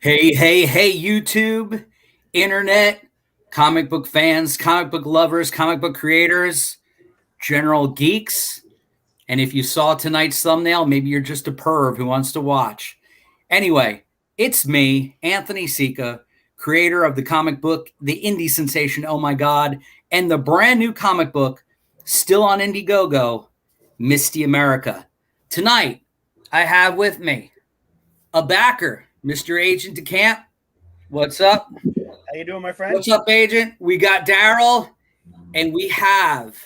Hey, hey, hey, YouTube, internet, comic book fans, comic book lovers, comic book creators, general geeks. And if you saw tonight's thumbnail, maybe you're just a perv who wants to watch. Anyway, it's me, Anthony Sika, creator of the comic book, the indie sensation, Oh My God, and the brand new comic book, still on Indiegogo, Misty America. Tonight, I have with me a backer, Mr. Agent DeCamp. What's up? How you doing, my friend? What's up, Agent? We got Daryl, and we have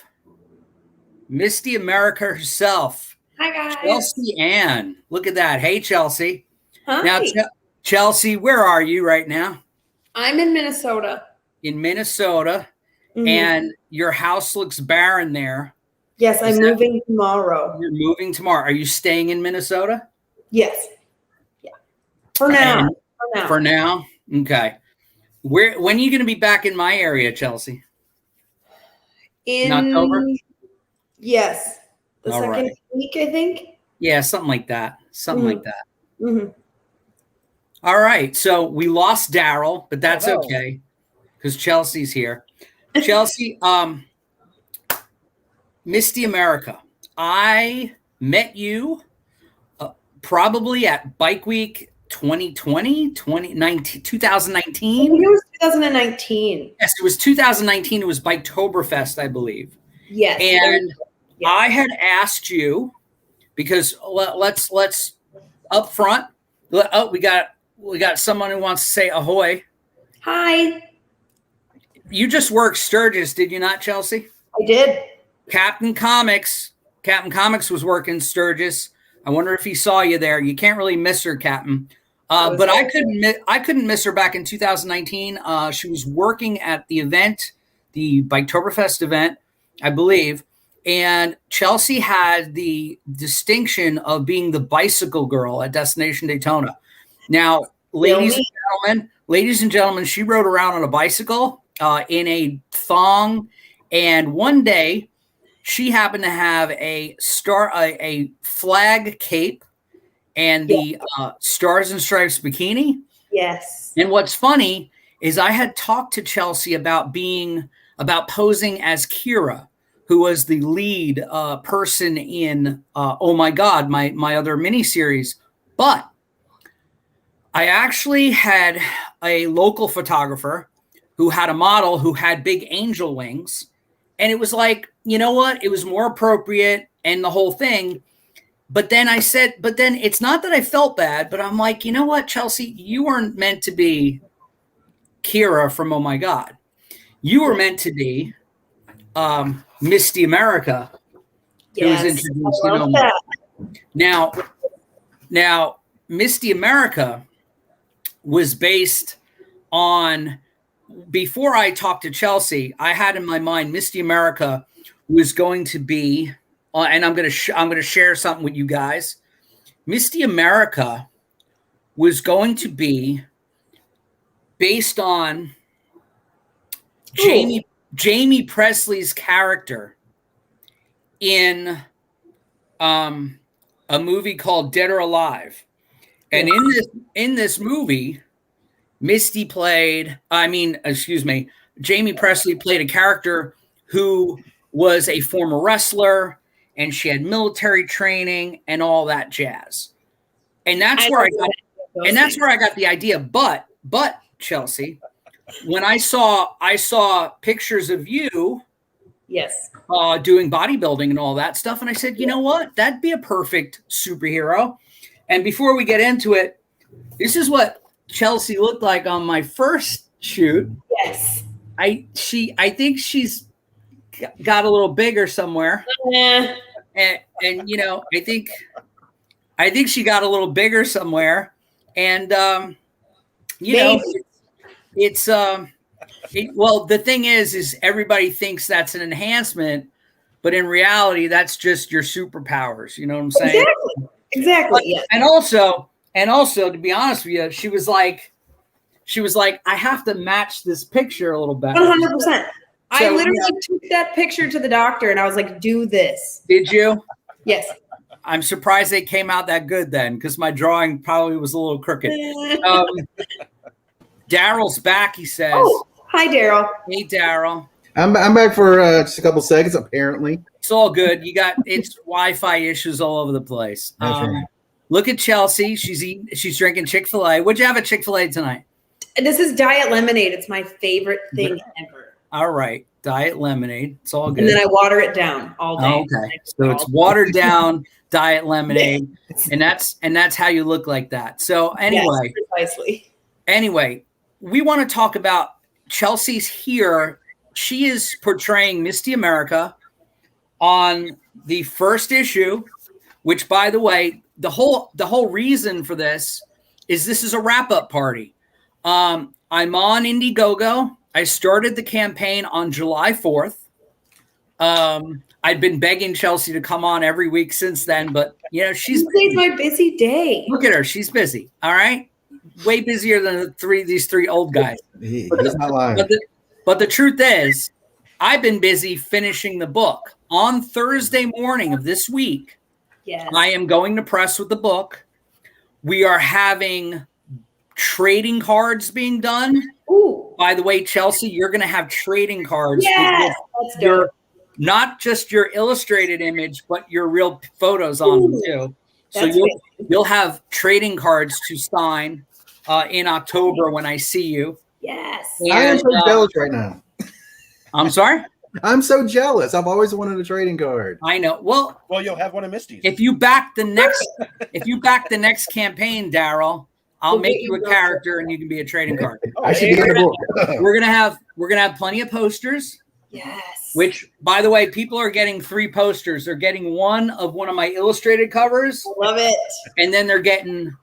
Misty America herself. Hi, guys. Chelsea Ann. Look at that. Hey, Chelsea. Hi. Now, Chelsea, where are you right now? I'm in Minnesota. In Minnesota, and your house looks barren there. Yes, I'm moving tomorrow. You're moving tomorrow. Are you staying in Minnesota? Yes. Yeah. For now. For now? Okay. When are you going to be back in my area, Chelsea? In October? Yes. The All second right. week, I think. Yeah, something like that. Like that. Mm-hmm. All right. So we lost Daryl, but that's Oh. okay because Chelsea's here. Chelsea, Misty America. I met you probably at Bike Week 2020, 2019. I think it was 2019. Yes, it was 2019. It was Biketoberfest, I believe. Yes. And yes. I had asked you because let's up front. Oh, we got someone who wants to say ahoy. Hi. You just worked Sturgis, did you not, Chelsea? I did. Captain Comics was working Sturgis. I wonder if he saw you there. You can't really miss her, Captain. But I couldn't miss her back in 2019. She was working at the event, the Biketoberfest event, I believe. And Chelsea had the distinction of being the bicycle girl at Destination Daytona. Now, ladies and gentlemen, she rode around on a bicycle in a thong. And one day, she happened to have a flag cape and the Stars and Stripes bikini. Yes. And what's funny is I had talked to Chelsea about posing as Kira, who was the lead person in Oh My God, my other miniseries. But I actually had a local photographer who had a model who had big angel wings. And it was like, you know what? It was more appropriate and the whole thing. But then it's not that I felt bad, but I'm like, you know what, Chelsea? You weren't meant to be Kira from Oh My God. You were meant to be Misty America, who was introduced in Oh My God. Now, Misty America was based on, before I talked to Chelsea, I had in my mind Misty America was going to be, and I'm going to share something with you guys. Misty America was going to be based on Jamie Presley's character in a movie called Dead or Alive. And in this movie, Jamie Presley played a character who was a former wrestler, and she had military training and all that jazz. And that's where I got the idea. But Chelsea, when I saw pictures of you, yes, doing bodybuilding and all that stuff, and I said, you know what, that'd be a perfect superhero. And before we get into it, this is what Chelsea looked like on my first shoot. Yes. I think she's got a little bigger somewhere. Yeah. And you know, I think she got a little bigger somewhere. And you know, well, the thing is everybody thinks that's an enhancement, but in reality, that's just your superpowers. You know what I'm saying? Exactly. Yeah. And also, to be honest with you, she was like, I have to match this picture a little better. 100%. I literally took that picture to the doctor and I was like, do this. Did you? Yes. I'm surprised they came out that good then, because my drawing probably was a little crooked. Daryl's back, he says. Oh, hi, Daryl. Hey, Daryl. I'm back for just a couple seconds, apparently. It's all good. It's Wi-Fi issues all over the place. That's right. Look at Chelsea. She's drinking Chick-fil-A. What'd you have at Chick-fil-A tonight? This is Diet Lemonade. It's my favorite thing ever. All right. Diet lemonade. It's all good. And then I water it down all day. Okay. So it's watered down diet lemonade. And that's how you look like that. So anyway. Yes, precisely. Anyway, we want to talk about Chelsea's here. She is portraying Misty America on the first issue, which, by the way, the whole reason for this is a wrap-up party. I'm on Indiegogo. I started the campaign on July 4th. I'd been begging Chelsea to come on every week since then, but she's my busy day. Look at her. She's busy. All right. Way busier than these three old guys. He's not lying. But the truth is, I've been busy finishing the book. On Thursday morning of this week, yes, I am going to press with the book. We are having trading cards being done. Ooh. By the way, Chelsea, you're going to have trading cards. Yes, that's dope. Not just your illustrated image, but your real photos on them too. So you'll have trading cards to sign in October when I see you. Yes. And, I am so jealous right now. I'm sorry? I'm so jealous. I've always wanted a trading card. I know. Well, you'll have one of Misty's. If you back the next campaign, Daryl, I'll make you a character and you can be a trading card. I should be in the book. We're gonna have plenty of posters. Yes. Which, by the way, people are getting 3 posters. They're getting one of my illustrated covers. Love it. And then they're getting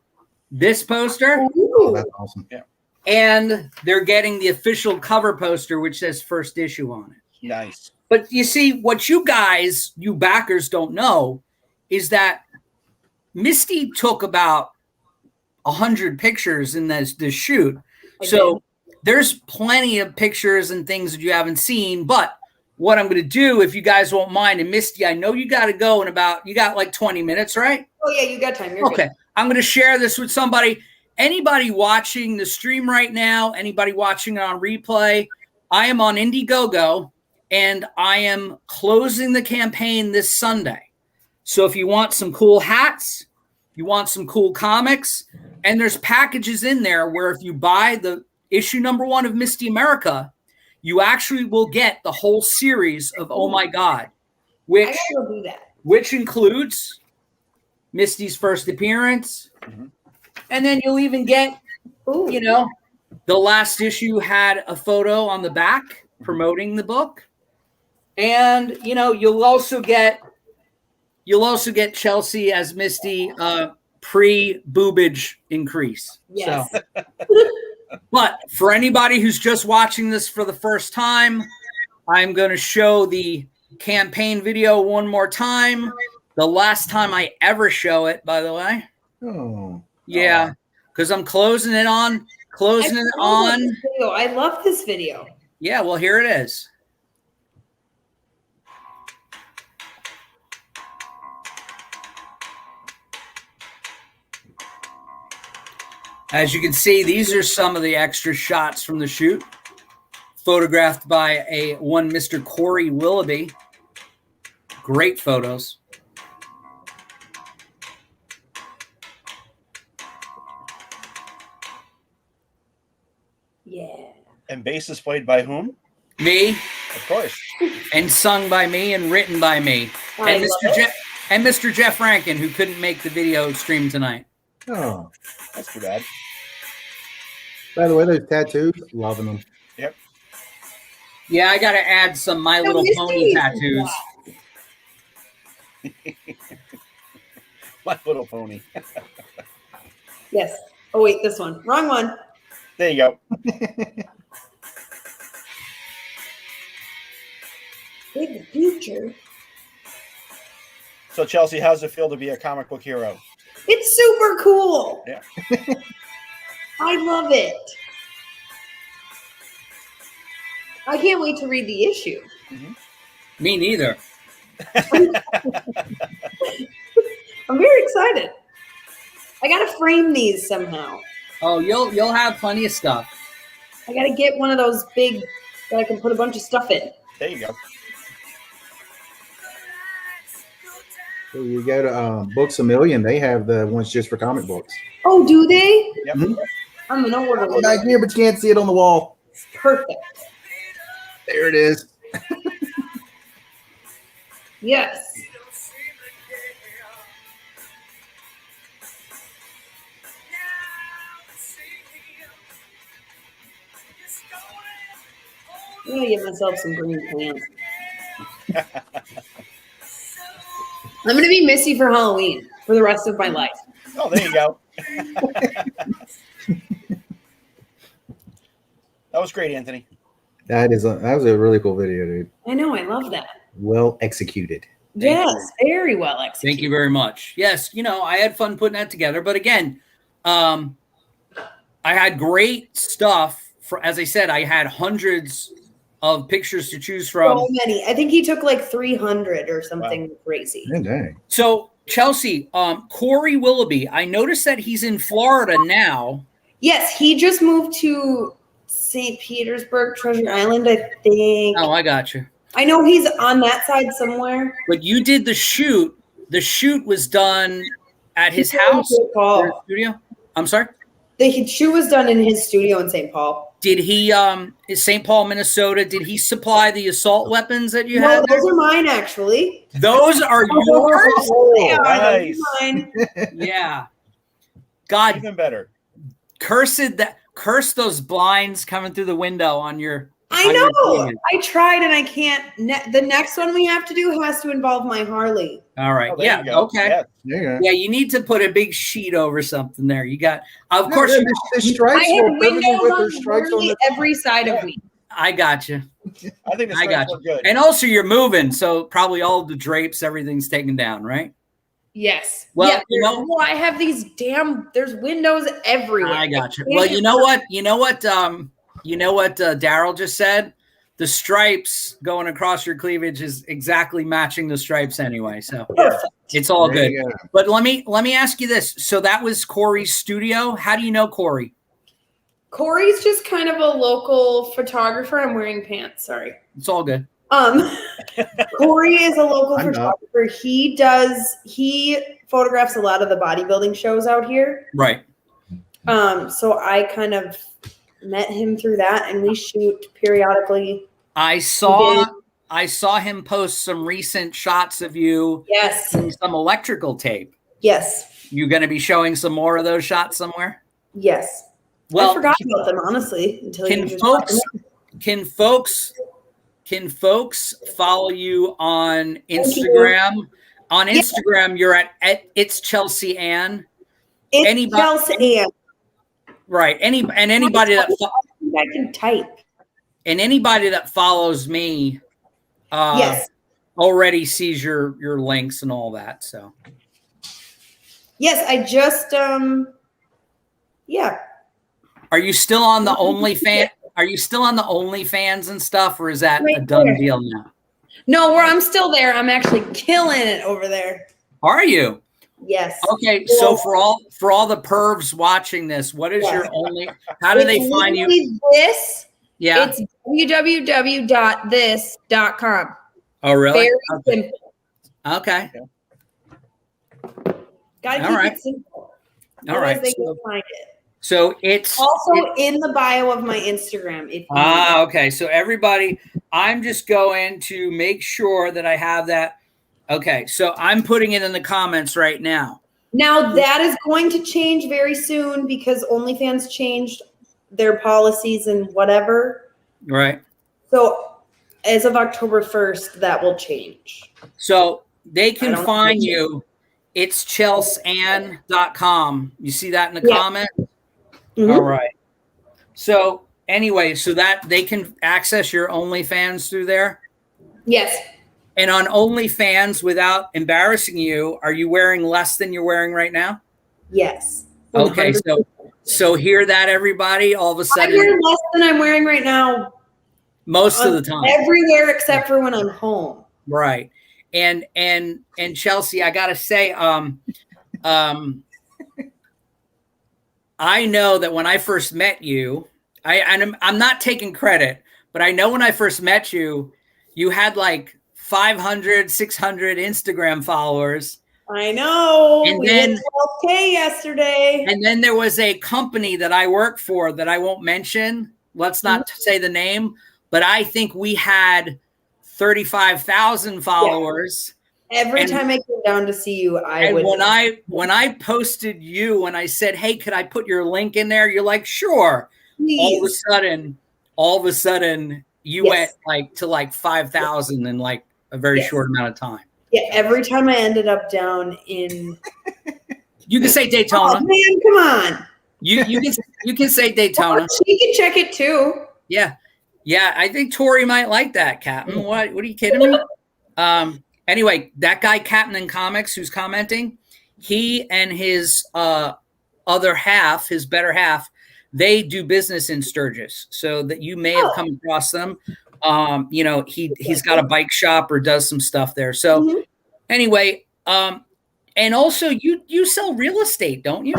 this poster. Oh, that's awesome. Yeah. And they're getting the official cover poster, which says first issue on it. Nice. But you see, what you backers don't know is that Misty took about 100 pictures in this shoot. So there's plenty of pictures and things that you haven't seen. But what I'm going to do, if you guys won't mind, and Misty, I know you got to go you got like 20 minutes, right? Oh, yeah, you got time. You're okay. Good. I'm going to share this with somebody. Anybody watching the stream right now, anybody watching it on replay, I am on Indiegogo, and I am closing the campaign this Sunday. So if you want some cool hats, you want some cool comics, and there's packages in there where if you buy the issue number 1 of Misty America, you actually will get the whole series of Oh My God, which includes Misty's first appearance. Mm-hmm. And then you'll even get, the last issue had a photo on the back promoting the book. And, you'll also get Chelsea as Misty pre-boobage increase. Yes. So. But for anybody who's just watching this for the first time, I'm going to show the campaign video one more time. The last time I ever show it, by the way. Oh. Yeah, because I'm closing it on. I love this video. Yeah, well, here it is. As you can see, these are some of the extra shots from the shoot, photographed by one Mr. Corey Willoughby. Great photos. Yeah. And bass is played by whom? Me. Of course. And sung by me and written by me. And Mr. Jeff Rankin, who couldn't make the video stream tonight. Oh. That's too bad. By the way, those tattoos, loving them. Yep. Yeah, I got to add some My Little Pony tattoos. My Little Pony. Yes. Oh, wait, this one. Wrong one. There you go. In the future. So, Chelsea, how's it feel to be a comic book hero? It's super cool. Yeah. I love it. I can't wait to read the issue. Mm-hmm. Me neither. I'm very excited. I gotta frame these somehow. Oh, you'll have plenty of stuff. I gotta get one of those big that I can put a bunch of stuff in. There you go. So you go to Books A Million. They have the ones just for comic books. Oh, do they? Yep. Mhm. I'm gonna order one. Back here, but you can't see it on the wall. Perfect. There it is. Yes. I'm gonna get myself some green pants. I'm gonna be Misty for Halloween for the rest of my life. Oh, there you go. That was great, Anthony. That was a really cool video, dude. I know, I love that. Well executed. Yes, very well executed. Thank you very much. Yes, I had fun putting that together. But again, I had great stuff. As I said, I had hundreds of pictures to choose from. So many. I think he took like 300 or something crazy. Oh, dang. So Chelsea, Corey Willoughby, I noticed that he's in Florida now. Yes, he just moved to St. Petersburg, Treasure Island, I think. Oh, I got you. I know he's on that side somewhere. But you did the shoot. The shoot was done at his house or his studio. I'm sorry? The shoot was done in his studio in St. Paul. Did he, is St. Paul, Minnesota, did he supply the assault weapons that you had? No, those are mine, actually. Those are yours? They are, Nice. those are mine. Yeah. God, Even better. curse those blinds coming through the window on your. I on your know. TV. I tried and I can't. The next one we have to do has to involve my Harley. All right. Oh, there Yeah. you go. Okay. Yeah. There you go. Yeah, you need to put a big sheet over something there. You got, of course, Yeah, the stripes I have were perfectly windows with on their stripes on literally the every side of me. I got you. I think the I got stripes were good. And also, you're moving, so probably all the drapes, everything's taken down, right? Yes. Well, yeah, you know- well, I have these there's windows everywhere. I got you. Well, you know what? Daryl just said. The stripes going across your cleavage is exactly matching the stripes anyway, so Perfect. it's all There good. you go. But let me ask you this: so that was Corey's studio. How do you know Corey? Corey's just kind of a local photographer. I'm wearing pants. Sorry. It's all good. Corey is a local I'm not. photographer. He photographs a lot of the bodybuilding shows out here. Right. So I kind of met him through that, and we shoot periodically. I saw him post some recent shots of you Yes. in some electrical tape. Yes. You going to be showing some more of those shots somewhere? Yes. Well, I forgot about them, honestly, until you can just brought them up. can folks follow you on Instagram? On Instagram, you're at it's Chelsea Ann. It's Anybody- Chelsea Ann. Right. Anybody that I can type. and anybody that follows me Yes. already sees your links and all that. So Yes, I just yeah. are you still on the OnlyFans? Are you still on the OnlyFans and stuff, or is that a Right done there. deal now? No, I'm still there. I'm actually killing it over there. Are you? Yes. Okay, so for all the pervs watching this, what is your only? How do they It's find you? literally This. Yeah. It's www.this.com. Oh, really? Very Okay. simple. Okay. Gotta All keep right. it simple. All Otherwise right. they can find it. So it's Also in the bio of my Instagram. If you okay. So everybody, I'm just going to make sure that I have that. Okay. So I'm putting it in the comments right now. Now that is going to change very soon because OnlyFans changed their policies and whatever. Right. So as of October 1st, that will change. So they I can don't find know. you. It's chelseann.com. You see that in the Yeah. comment? Mhm. All right. So anyway, so that they can access your OnlyFans through there. Yes. And on OnlyFans, without embarrassing you, are you wearing less than you're wearing right now? Yes. Okay, 100%. so hear that, everybody. All of a I sudden, wear less than I'm wearing right now most of the time, everywhere except for when I'm home. right? And Chelsea, I gotta say, I know that when I first met you, I'm not taking credit, but I know when I first met you, you had like 500, 600 Instagram followers. I know. And we then hit 12K yesterday. And then there was a company that I work for that I won't mention. Let's not say the name, but I think we had 35,000 followers. Every time I came down to see you, when I posted you and I said, "Hey, could I put your link in there?" You're like, "Sure." Please. All of a sudden, you went like to like 5,000 in like a very short amount of time. Yeah, every time I ended up down in. You can say Daytona. Oh, man, come on. You can say Daytona. She can check it too. Yeah. I think Tori might like that, Captain. What are you kidding me? Anyway, that guy, Captain in Comics, who's commenting, he and his other half, his better half, they do business in Sturgis. So that you may have come across them. He's got a bike shop or does some stuff there. So anyway, and also you sell real estate, don't you?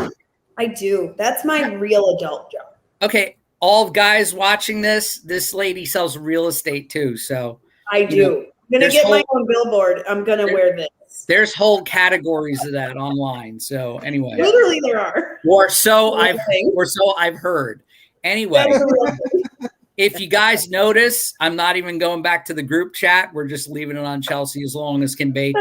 I do. That's my real adult job. Okay. All guys watching this lady sells real estate too. So I do. I'm going to get my own billboard. I'm going to wear this. There's whole categories of that online. So anyway, literally there are. Or so I've heard. Anyway, if you guys notice, I'm not even going back to the group chat. We're just leaving it on Chelsea as long as can be.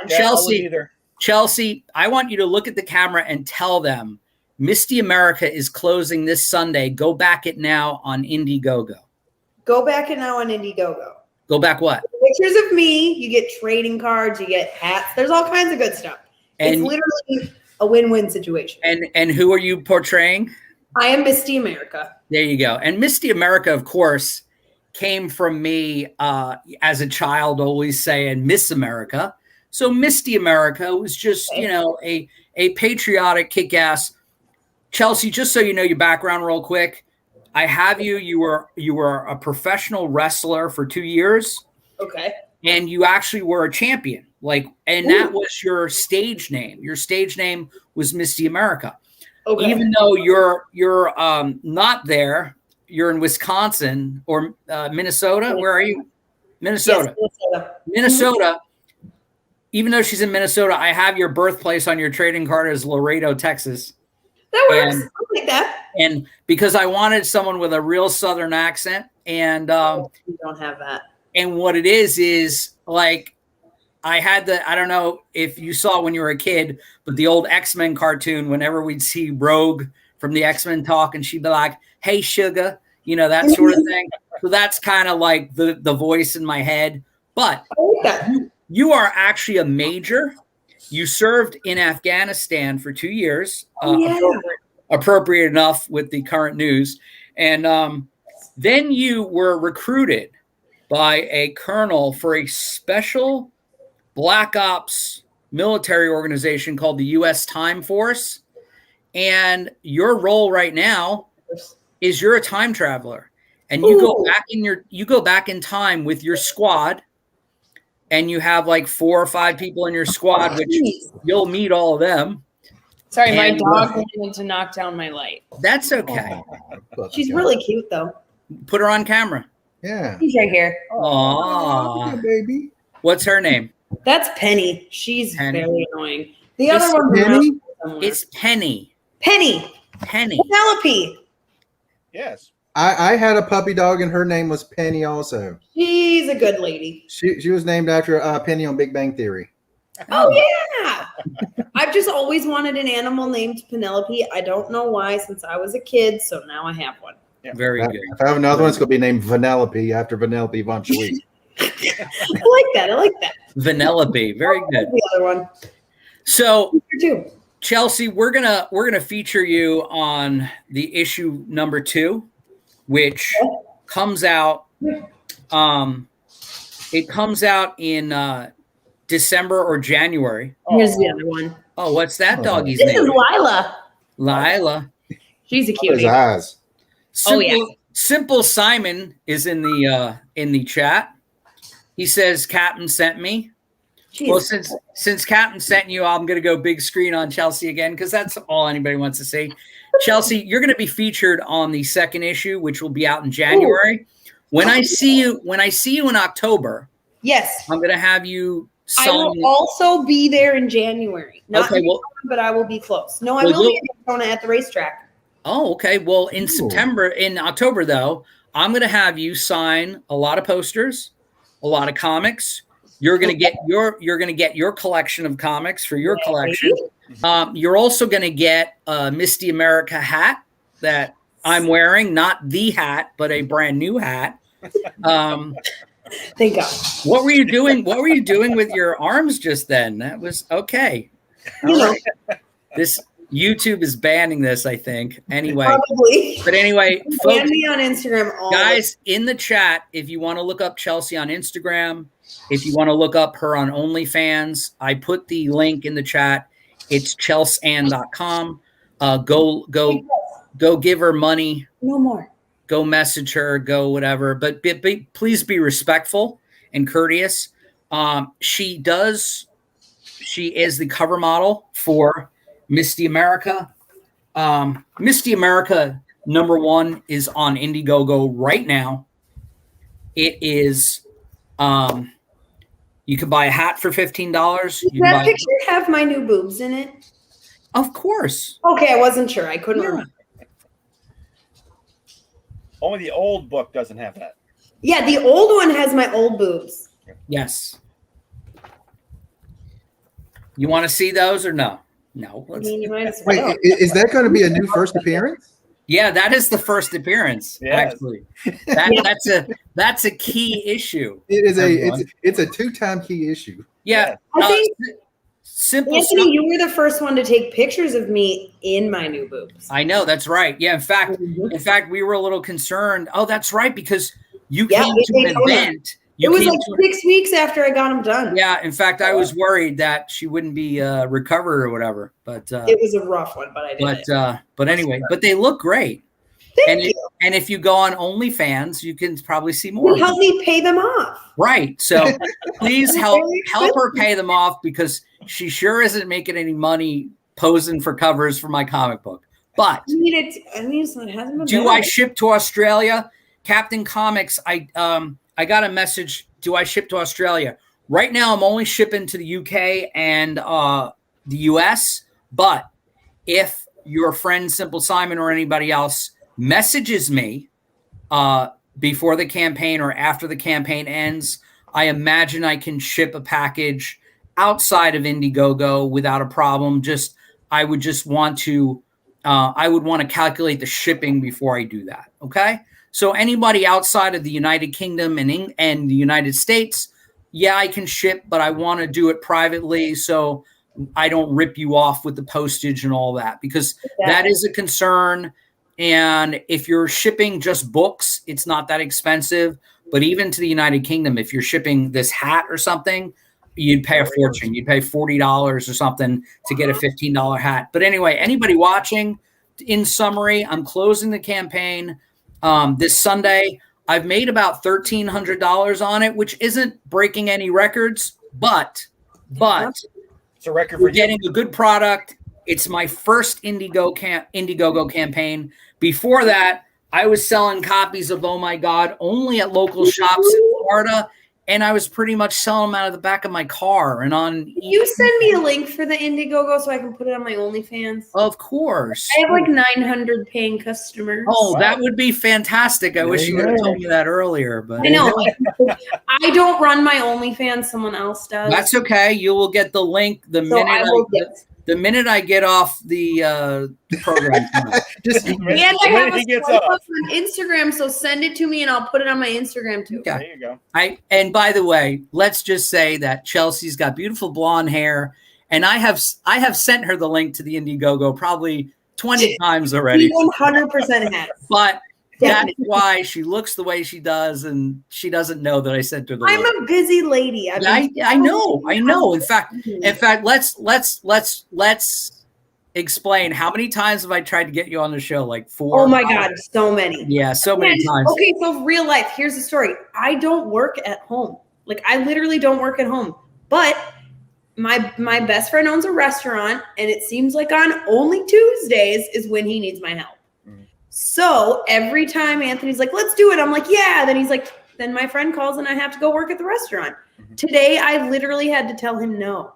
Chelsea, I want you to look at the camera and tell them Misty America is closing this Sunday. Go back it now on Indiegogo. Go back it now on Indiegogo. Go back what? Pictures of me. You get trading cards. You get hats. There's all kinds of good stuff. It's literally a win-win situation. And who are you portraying? I am Misty America. There you go. And Misty America, of course, came from me as a child always saying Miss America. So Misty America was just, a patriotic kick-ass. Chelsea, just so you know your background real quick, I have you were a professional wrestler for 2 years. Okay. And you actually were a champion. That was your stage name. Your stage name was Misty America. Okay. Even though you're not there, you're in Wisconsin or Minnesota. Where are you? Minnesota. Yes, Minnesota. Even though she's in Minnesota, I have your birthplace on your trading card as Laredo, Texas. That works. I like that. And because I wanted someone with a real Southern accent, and you don't have that. And what it is like I had I don't know if you saw when you were a kid, but the old X-Men cartoon, whenever we'd see Rogue from the X-Men talk, and she'd be like, "Hey, sugar," that sort of thing. So that's kind of like the voice in my head. But you are actually a major. You served in Afghanistan for 2 years, appropriate enough with the current news. And then you were recruited by a colonel for a special Black Ops military organization called the U.S. Time Force. And your role right now is you're a time traveler. And you go back in time with your squad. And you have like 4 or 5 people in your squad, which you'll meet all of them. Sorry, my dog wanted to knock down my light. That's okay. She's really cute, though. Put her on camera. Yeah. She's right here. Aww. Baby. What's her name? That's Penny. She's very annoying. The It's other one. Penny? It's Penny. Penny. Penelope. Yes. I had a puppy dog and her name was Penny also. She's a good lady. She was named after Penny on Big Bang Theory. Oh, yeah. I've just always wanted an animal named Penelope. I don't know why since I was a kid, so now I have one. Yeah. Very good. If I have another one, it's going to be named Vanellope after Vanellope von Schweik. I like that. Vanellope. Very good. The other one. So, Chelsea, we're gonna feature you on the issue number 2. Which comes out, it comes out in December or January. Here's the other one. Oh, what's that doggy's name? This is Lila. Lila. She's a cutie. His eyes. Simple Simon is in the chat. He says, Captain sent me. Jeez. Well, since Captain sent you, I'm going to go big screen on Chelsea again because that's all anybody wants to see. Chelsea, you're going to be featured on the second issue, which will be out in January. When I see you in October, Yes. I'm going to have you I sign. will also be there in January. Not Okay, in well- Daytona, but I will be close. No, I Well, will be in Daytona at the racetrack. Oh, okay. Well, in Ooh. October though, I'm going to have you sign a lot of posters, a lot of comics. You're going to get your collection of comics for your collection. You're also going to get a Misty America hat that I'm wearing, not the hat, but a brand new hat. Thank God. What were you doing? What were you doing with your arms just then? That was okay. You All know, right. This YouTube is banning this, I think. Anyway, probably. but anyway, Ban folks, me on Instagram. guys, in the chat, if you want to look up Chelsea on Instagram, if you want to look up her on OnlyFans, I put the link in the chat. It's chelseann.com. Go give her money. No more. Go message her, go whatever, but please be respectful and courteous. She is the cover model for Misty America. Misty America #1 is on Indiegogo right now. It is, you can buy a hat for $15. Does that picture have my new boobs in it? Of course. Okay, I wasn't sure. I couldn't remember. Only the old book doesn't have that. Yeah, the old one has my old boobs. Yes. You want to see those or no? No. I mean, you might as Wait, well. is that going to be a new first appearance? Yeah, that is the first appearance. Yes. Actually, that's a key issue. It is Everyone. it's a 2-time key issue. Yeah, I think, simple. Anthony, you were the first one to take pictures of me in my new boobs. I know that's right. Yeah, in fact, we were a little concerned. Oh, that's right, because you came to an event. It was like 6 weeks after I got them done. Yeah, in fact, I was worried that she wouldn't be recovered or whatever. But it was a rough one, but I did it. But anyway, but they look great. Thank you. And if you go on OnlyFans, you can probably see more. Help me pay them off. Right. So please help her pay them off because she sure isn't making any money posing for covers for my comic book. But it hasn't been do bad. I ship to Australia? Captain Comics, I got a message. Do I ship to Australia? Right now, I'm only shipping to the UK and the US. But if your friend Simple Simon or anybody else messages me before the campaign or after the campaign ends, I imagine I can ship a package outside of Indiegogo without a problem. I would want to calculate the shipping before I do that. Okay. So anybody outside of the United Kingdom and the United States, yeah, I can ship, but I want to do it privately so I don't rip you off with the postage and all that, because that is a concern. And if you're shipping just books, it's not that expensive. But even to the United Kingdom, if you're shipping this hat or something, you'd pay a fortune. You'd pay $40 or something to get a $15 hat. But anyway, anybody watching, in summary, I'm closing the campaign this Sunday. I've made about $1,300 on it, which isn't breaking any records, but It's a record for we're getting a good product. It's my first Indiegogo campaign. Before that, I was selling copies of Oh My God only at local shops in Florida, and I was pretty much selling them out of the back of my car and on. Can you send me a link for the Indiegogo so I can put it on my OnlyFans? Of course. I have like 900 paying customers. Oh, that would be fantastic. I wish you would have told me that earlier, but I know. I don't run my OnlyFans. Someone else does. that's okay. You will get the link the minute I get off the program. Just And I have a he gets swipe off. up on Instagram, so send it to me and I'll put it on my Instagram too. Okay. There you go. And by the way, let's just say that Chelsea's got beautiful blonde hair, and I have sent her the link to the Indiegogo probably 20 times already. He 100% has. But that's why she looks the way she does, and she doesn't know that I sent her the link. I'm a busy lady. I know. In fact, let's explain how many times have I tried to get you on the show? Like 4. Oh my God, so many. Yeah, so many times. Okay, so real life. Here's the story. I don't work at home. Like I literally don't work at home. But my best friend owns a restaurant, and it seems like on only Tuesdays is when he needs my help. So every time Anthony's like, let's do it, I'm like, yeah. Then he's like, then my friend calls and I have to go work at the restaurant. Today, I literally had to tell him no.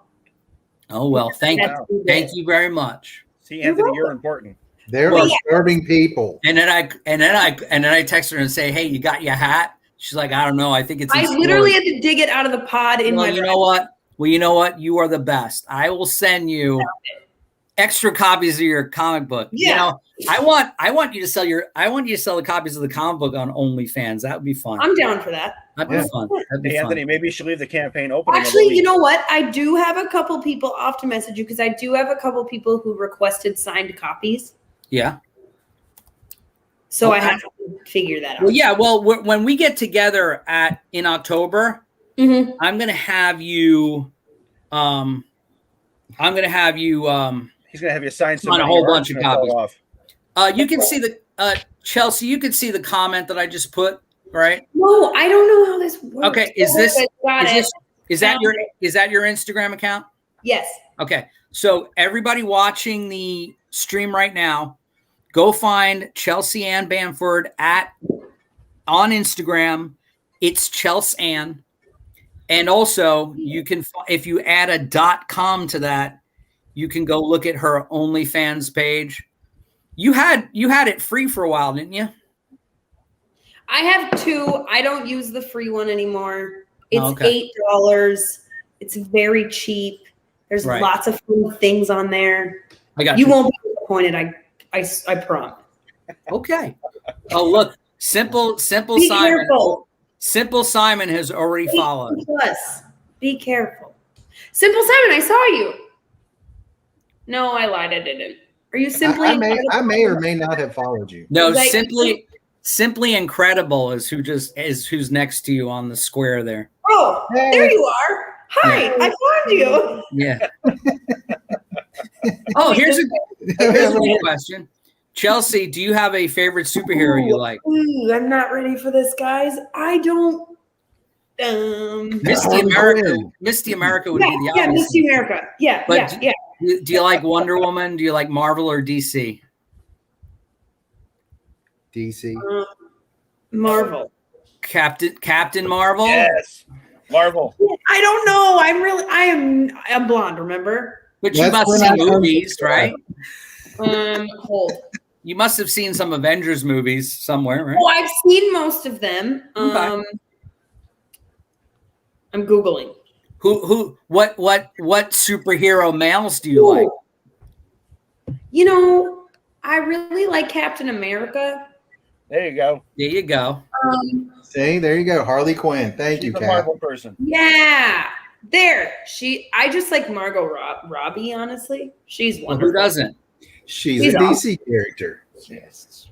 Oh, well, thank you very much. See, Anthony, you're important. There are starving people. And then I text her and say, hey, you got your hat? She's like, I don't know. I think it's. I literally had to dig it out of the pod in my. You know what? Well, you know what? You are the best. I will send you extra copies of your comic book. Yeah. You know, I want you to sell the copies of the comic book on OnlyFans. That would be fun. I'm down for that. That'd be fun. That'd be Hey, fun. Anthony, maybe you should leave the campaign open. Actually, you know what? I do have a couple people off to message you because I do have a couple people who requested signed copies. Yeah. So I have to figure that out. Well, yeah. Well, when we get together in October, Mm-hmm. I'm gonna have you. He's gonna have you sign on a whole bunch of copies. You can see the Chelsea. You can see the comment that I just put, right? No, I don't know how this works. Okay, is that your Instagram account? Yes. Okay, so everybody watching the stream right now, go find Chelsea Ann Bamford on Instagram. It's Chelsea Ann. And also, you can, if you add a .com to that, you can go look at her OnlyFans page. You had it free for a while, didn't you? I have two. I don't use the free one anymore. It's okay. $8. It's very cheap. There's lots of fun things on there. You won't be disappointed. I promise. Okay. Oh, look, simple Be Simon. Careful. Simple Simon has already followed. Be careful. Simple Simon, I saw you. No, I lied. I didn't. Are you simply? I may or may not have followed you. No, simply incredible is who's next to you on the square there. Oh, hey. There you are. Hi, yeah. I found you. Yeah. Oh, here's a good question. Chelsea, do you have a favorite superhero you like? I'm not ready for this, guys. I don't. Misty America. Misty America would be the obvious. Yeah, Misty America. Yeah, but do you like Wonder Woman? Do you like Marvel or DC? DC. Marvel. Captain Marvel? Yes. Marvel. I don't know. I'm blonde, remember? But you must see movies, right? Hold. You must have seen some Avengers movies somewhere, right? Oh, I've seen most of them. Okay. I'm Googling. What superhero males do you like? You know, I really like Captain America. There you go. There you go. See, there you go. Harley Quinn. Thank you, Cap. Marvel person. Yeah. There. I just like Margot Robbie, honestly. She's wonderful. Well, who doesn't? She's a DC character. Yes.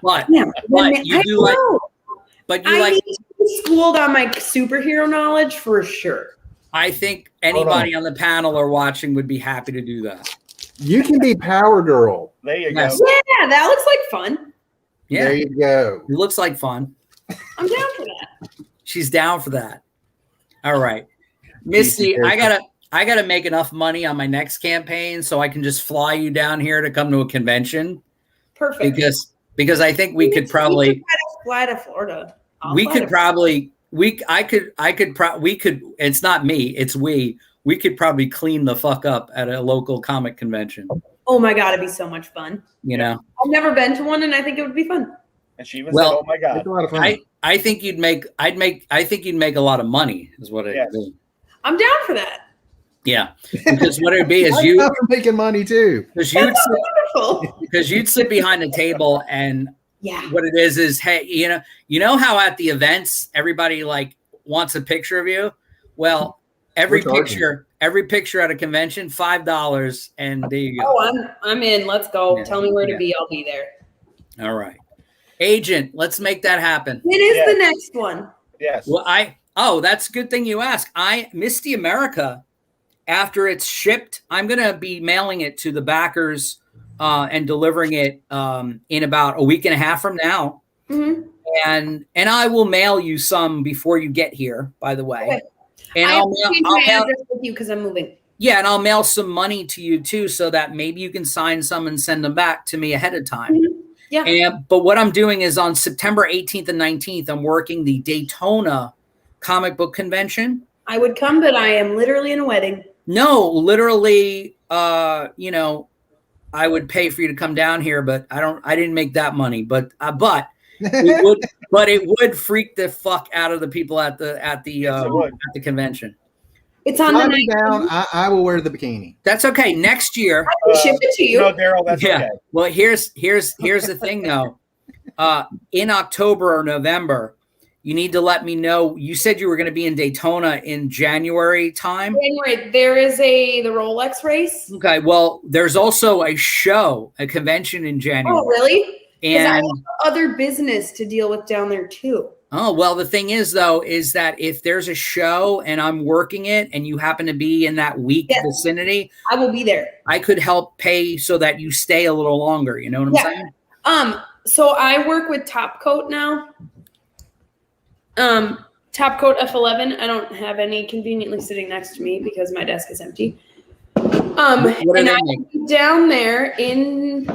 But you need to be schooled on my superhero knowledge for sure. I think anybody on the panel or watching would be happy to do that. You can be Power Girl. There you go. Yeah, that looks like fun. Yeah. There you go. It looks like fun. I'm down for that. She's down for that. All right. Misty, I gotta make enough money on my next campaign so I can just fly you down here to come to a convention. Perfect. Because I think we could probably fly to Florida. It's not me, it's we could probably clean the fuck up at a local comic convention. Oh my god, it'd be so much fun. You know, I've never been to one and I think it would be fun. And she even said, oh my god. It's a lot of fun. I think you'd make a lot of money is what it is. I'm down for that. Yeah. Because what it'd be is I'm making money too. Because you'd sit behind a table and what it is hey, you know how at the events everybody like wants a picture of you? Well, every picture at a convention, $5, and there you go. Oh, I'm in. Let's go. Yeah. Tell me where to be. I'll be there. All right. Agent, let's make that happen. It is the next one. Yes. Well, that's a good thing you asked. Misty America, after it's shipped, I'm gonna be mailing it to the backers and delivering it in about a week and a half from now. Mm-hmm. And I will mail you some before you get here, by the way. Okay. And I have I'll to change I'll my mail, address with you because I'm moving. yeah, and I'll mail some money to you too, so that maybe you can sign some and send them back to me ahead of time. Mhm. Yeah. But what I'm doing is on September 18th and 19th, I'm working the Daytona comic book convention. I would come, but I am literally in a wedding. No, literally, you know, I would pay for you to come down here, but I didn't make that money, but it would freak the fuck out of the people at the convention. It's on Fly the me night. down. I will wear the bikini. That's okay. Next year, I can ship it to you. No, Daryl, that's okay. Well, here's the thing though. In October or November, you need to let me know. You said you were going to be in Daytona in January time. January, there is the Rolex race. Okay. Well, there's also a convention in January. Oh, really? Because I have And other business to deal with down there too. oh, well, the thing is though, is that if there's a show and I'm working it and you happen to be in that week vicinity, I will be there. I could help pay so that you stay a little longer. You know what I'm saying? So I work with Top Coat now. Top Coat F11. I don't have any conveniently sitting next to me because my desk is empty. What And they I make? will be down there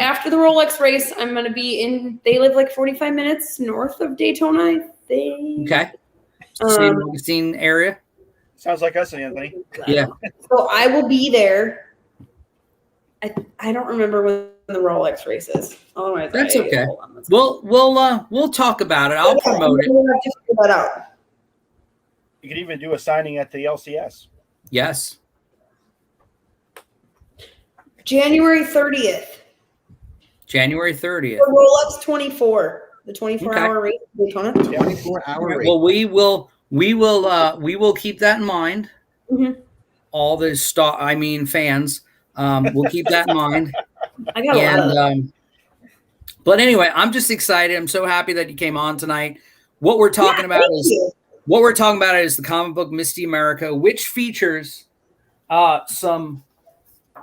after the Rolex race. I'm going to be they live like 45 minutes north of Daytona, I think. Okay. Same Augustine area. Sounds like us, Anthony. Yeah. So I will be there. I don't remember when the Rolex race is. Otherwise, That's okay. hold on, let's go. We'll talk about it. I'll promote it. We'll have to figure that out. You could even do a signing at the LCS. Yes. January 30th. January 30th. The Rolex 24. The 24-hour race in Daytona. 24-hour race. Well, we will keep that in mind. Mhm. All the fans. We'll keep that in mind. I got a lot of them. But anyway, I'm just excited. I'm so happy that you came on tonight. What we're talking about is the comic book Misty America, which features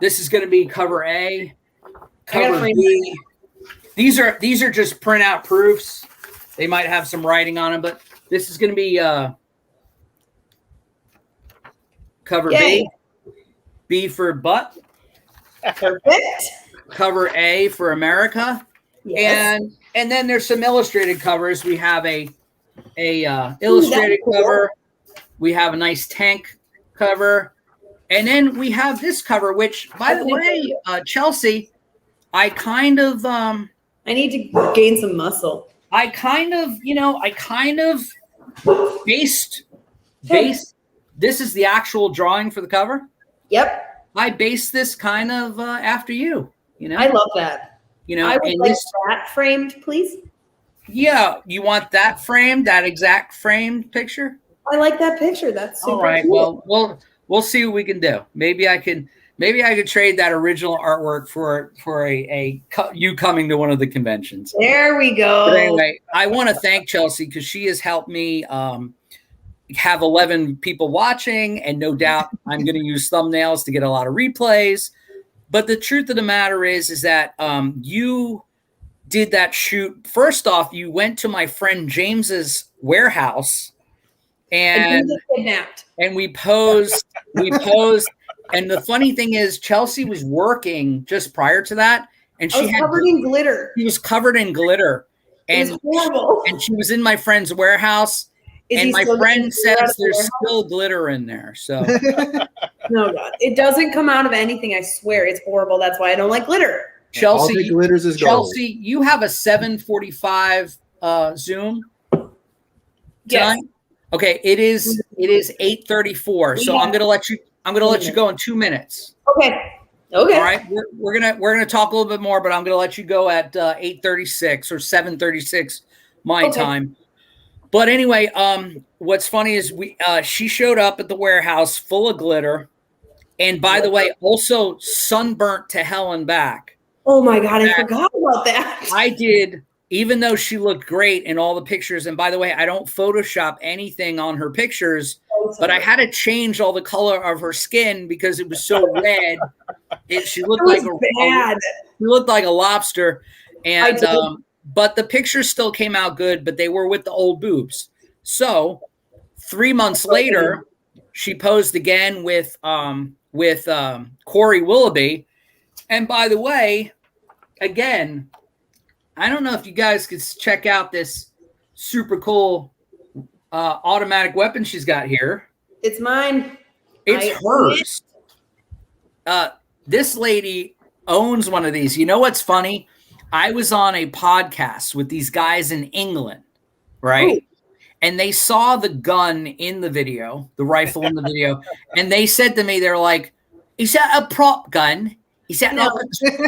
this is going to be cover A, cover B. These are just printout proofs. They might have some writing on them, but this is going to be cover Yay. B for butt. Perfect. Cover A for America. Yes. And then there's some illustrated covers. We have a illustrated cover. We have a nice tank cover. And then we have this cover, which, by the way, Chelsea, I need to gain some muscle. I kind of based. This is the actual drawing for the cover. Yep. I based this kind of after you. You know, I love that. You know, I would like that framed, please. Yeah, you want that framed, that exact framed picture? I like that picture. That's super all right. cool. Well, we'll see what we can do. Maybe I could trade that original artwork for you coming to one of the conventions. There we go. But anyway, I want to thank Chelsea because she has helped me have 11 people watching, and no doubt I'm going to use thumbnails to get a lot of replays. But the truth of the matter is that you did that shoot. First off, you went to my friend James's warehouse and we posed. And the funny thing is, Chelsea was working just prior to that, and she had covered in glitter. She was covered in glitter, and it was horrible. And she was in my friend's warehouse. And my friend says there's still glitter in there. So no, God, it doesn't come out of anything. I swear, it's horrible. That's why I don't like glitter. Chelsea, all the glitters is gold. Chelsea, you have a 7:45 Zoom tonight. Yes. Okay, it is 8:34. So I'm gonna let you go in 2 minutes. Okay. All right. We're gonna talk a little bit more, but I'm gonna let you go at 8:36 or 7:36 my time. But anyway, what's funny is she showed up at the warehouse full of glitter, and by the way, also sunburnt to hell and back. Oh my God, I forgot about that. I did, even though she looked great in all the pictures. And by the way, I don't Photoshop anything on her pictures, but I had to change all the color of her skin because it was so red. She looked like she looked like a lobster, and but the pictures still came out good, but they were with the old boobs. So 3 months later, she posed again with Corey Willoughby. And by the way, again, I don't know if you guys could check out this super cool automatic weapon she's got here. It's mine. It's hers. This lady owns one of these. You know what's funny? I was on a podcast with these guys in England, right? Ooh. And they saw the gun in the video, the rifle in the video, and they said to me, they're like, "Is that a prop gun? Is that no.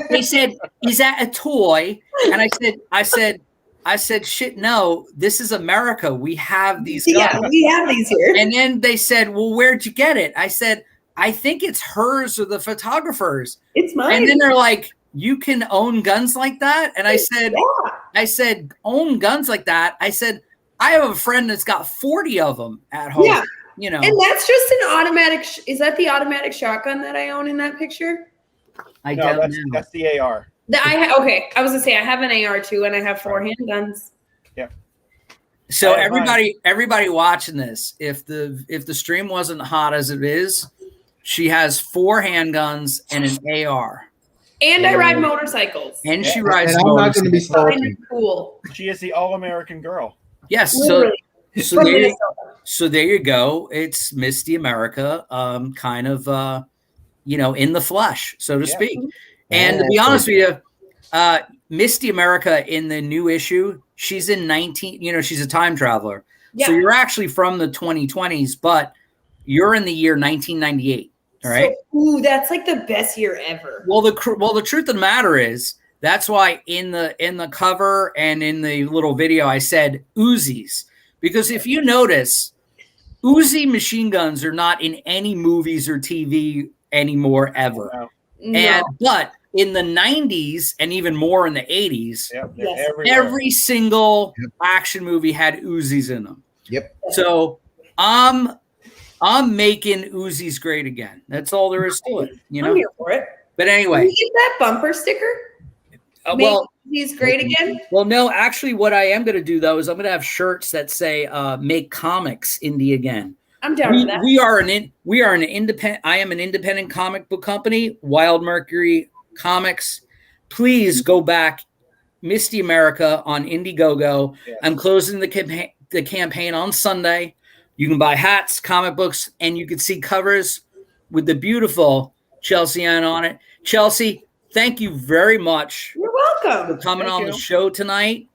They said, "Is that a toy?" And I said, "Shit, no. This is America. We have these guns. Yeah, we have these here." And then they said, "Well, where'd you get it?" I said, "I think it's hers or the photographer's." It's mine. And then they're like, "You can own guns like that?" And I said, yeah. I said, "Own guns like that?" I said, "I have a friend that's got 40 of them at home." Yeah. You know. And that's just an automatic. Is that the automatic shotgun that I own in that picture? I don't know. That's the AR. Okay. I was gonna say I have an AR too, and I have 4 handguns. Yeah. So everybody watching this, if the stream wasn't hot as it is, she has 4 handguns and an AR. And I ride motorcycles. And she rides. And I'm not going to be stalking. Cool. She is the all-American girl. Yes. So there you go. It's Misty America, kind of, in the flesh, so to speak. And to be honest with you, Misty America in the new issue, she's in 19. She's a time traveler. Yeah. So you're actually from the 2020s, but you're in the year 1998. All right. So, that's like the best year ever. Well, the truth of the matter is that's why in the cover and in the little video I said Uzis, because if you notice, Uzi machine guns are not in any movies or TV anymore ever. No. But in the 90s and even more in the 80s, every single action movie had Uzis in them. Yep. So I'm making Uzis great again. That's all there is to it. I'm here for it. But anyway. Can you get that bumper sticker? He's great again. Well, no, actually what I am going to do though is I'm going to have shirts that say make comics indie again. I'm down with that. We are an independent. I am an independent comic book company, Wild Mercury Comics. Please go back, Misty America on Indiegogo. Yeah. I'm closing the campaign on Sunday. You can buy hats, comic books, and you can see covers with the beautiful Chelsea Ann on it. Chelsea, thank you very much. You're welcome for coming on the show tonight.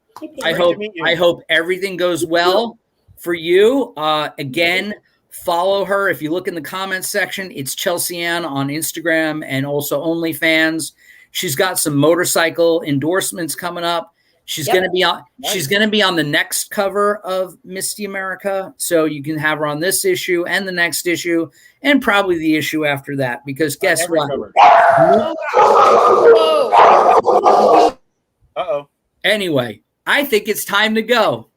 I hope everything goes well for you. Again, follow her. If you look in the comments section, it's Chelsea Ann on Instagram and also OnlyFans. She's got some motorcycle endorsements coming up. She's going to be on. Nice. She's going to be on the next cover of Misty America, so you can have her on this issue and the next issue, and probably the issue after that. Because guess what? Uh-oh. Anyway, I think it's time to go.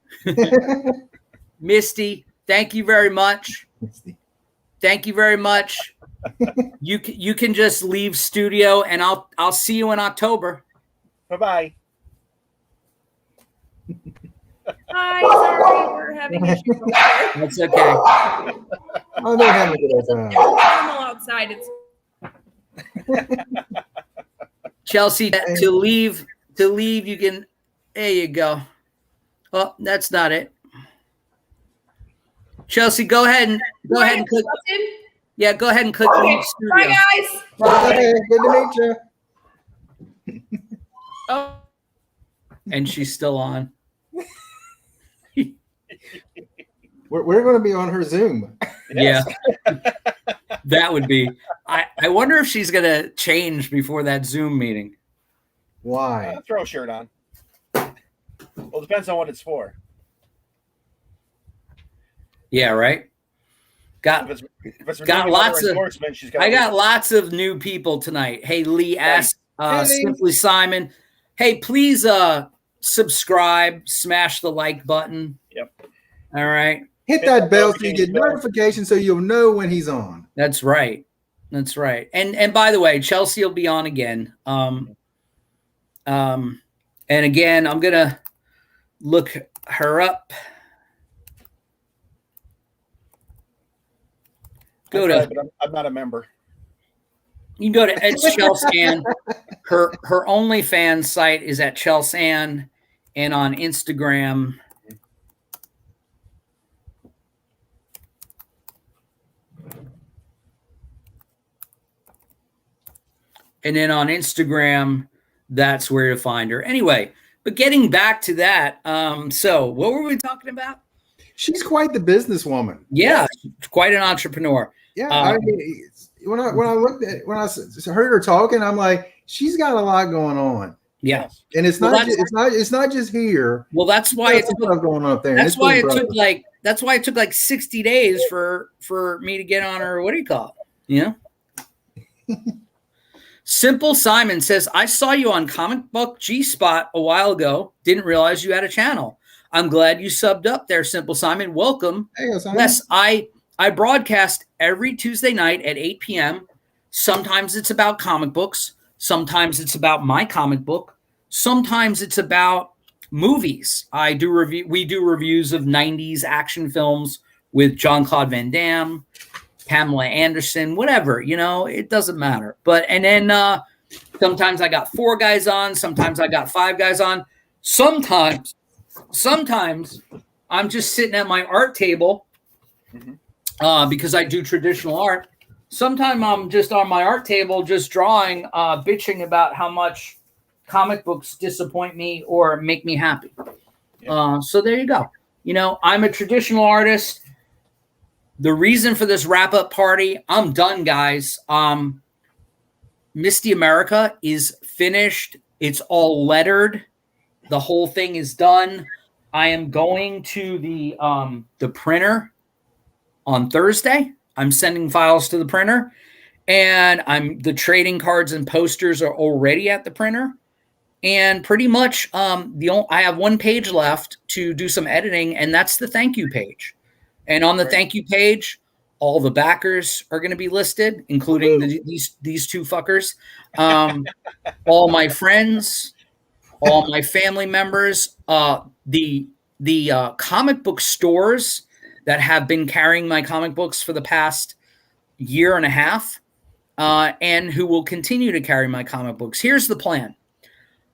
Misty, thank you very much. Thank you very much. You can just leave studio, and I'll see you in October. Bye-bye. Hi, sorry, we're having issues over here. That's okay. Oh, they're having a good time. Animal outside. It's Chelsea, to leave, you can. There you go. Oh, that's not it. Chelsea, go ahead and click. Yeah, go ahead and click leave studio. Bye, guys. Bye. Good to meet you. Oh. And she's still on. We're going to be on her Zoom. Yes. Yeah. That would be. I wonder if she's going to change before that Zoom meeting. Why? Throw a shirt on. Well, it depends on what it's for. Yeah, right. Got lots of. I got lots of new people tonight. Hey, Lee asked Simply Simon. Hey, please subscribe, smash the like button. Yep. All right. Hit that bell so you get notifications so you'll know when he's on. That's right. That's right. And by the way, Chelsea will be on again. And again, I'm gonna look her up. Go That's to right, but I'm not a member. you can go to Ed Chelsan. Her OnlyFans site is at Chelsan, and on Instagram. And then on Instagram, that's where to find her. Anyway, but getting back to that, so what were we talking about? She's quite the businesswoman. Yeah, quite an entrepreneur. Yeah, I mean, when I heard her talking, I'm like, she's got a lot going on. Yeah, and it's Well, not just here. Well, that's why it's stuff going on up there. That's why it took like 60 days for me to get on her. What do you call it? You know. Simple Simon says, I saw you on Comic Book G Spot a while ago. Didn't realize you had a channel. I'm glad you subbed up there, Simple Simon. Welcome. Hey, Simon. Yes, I broadcast every Tuesday night at 8 p.m. Sometimes it's about comic books. Sometimes it's about my comic book. Sometimes it's about movies. We do reviews of 90s action films with Jean-Claude Van Damme, Pamela Anderson, whatever, it doesn't matter. And then sometimes I got 4 guys on. Sometimes I got 5 guys on. Sometimes I'm just sitting at my art table because I do traditional art. Sometimes I'm just on my art table, just drawing, bitching about how much comic books disappoint me or make me happy. Yeah. So there you go. I'm a traditional artist. The reason for this wrap-up party, I'm done, guys. Misty America is finished. It's all lettered. The whole thing is done. I am going to the printer on Thursday. I'm sending files to the printer, and the trading cards and posters are already at the printer. And pretty much, I have 1 page left to do some editing, and that's the thank you page. And on the thank you page, all the backers are going to be listed, including these 2 fuckers. All my friends, all my family members, the comic book stores that have been carrying my comic books for the past year and a half, and who will continue to carry my comic books. Here's the plan.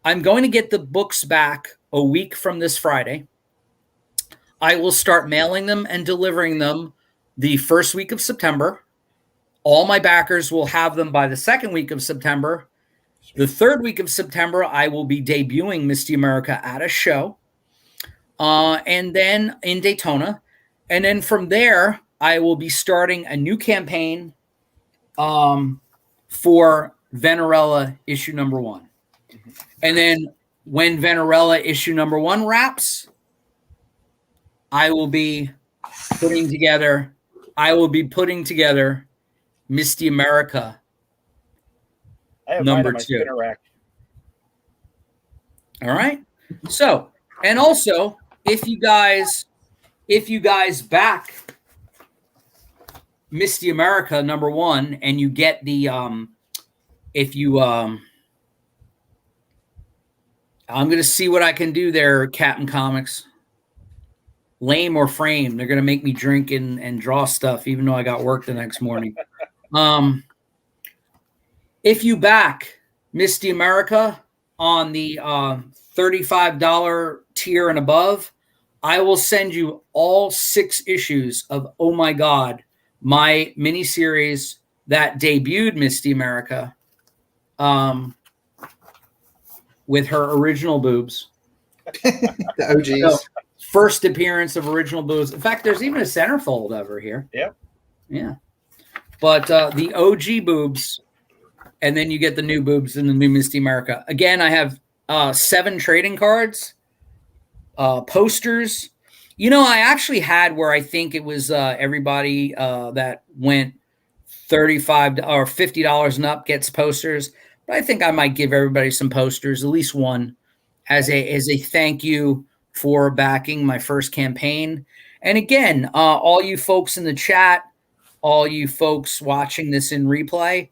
I'm going to get the books back a week from this Friday. I will start mailing them and delivering them the first week of September. All my backers will have them by the second week of September. The third week of September, I will be debuting Misty America at a show, and then in Daytona. And then from there, I will be starting a new campaign for Venerella issue number 1. And then when Venerella issue number 1 wraps, I will be putting together Misty America number 2. All right. So, and also, if you guys back Misty America number 1 and you get the I'm going to see what I can do there, Captain Comics. Lame or frame, they're going to make me drink and draw stuff, even though I got work the next morning. If you back Misty America on the $35 tier and above, I will send you all 6 issues of Oh My God, my miniseries that debuted Misty America with her original boobs. The OGs. So, first appearance of original boobs. In fact, there's even a centerfold over here. Yep. Yeah. But the OG boobs, and then you get the new boobs in the new Misty America. Again, I have 7 trading cards, posters. I actually had where I think it was everybody that went $35 or $50 and up gets posters. But I think I might give everybody some posters, at least one, as a thank you for backing my first campaign. And again, all you folks in the chat, all you folks watching this in replay,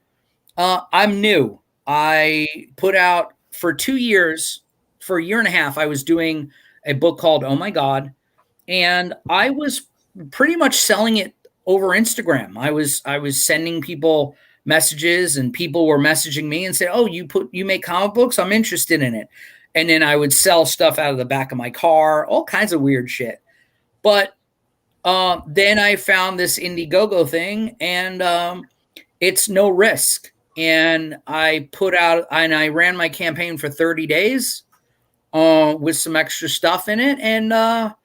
I'm new. I put out for 2 years, for a year and a half, I was doing a book called Oh My God. And I was pretty much selling it over Instagram. I was sending people messages, and people were messaging me and say, "Oh, you make comic books? I'm interested in it." And then I would sell stuff out of the back of my car, all kinds of weird shit. But then I found this Indiegogo thing, and it's no risk. And I ran my campaign for 30 days with some extra stuff in it. And, and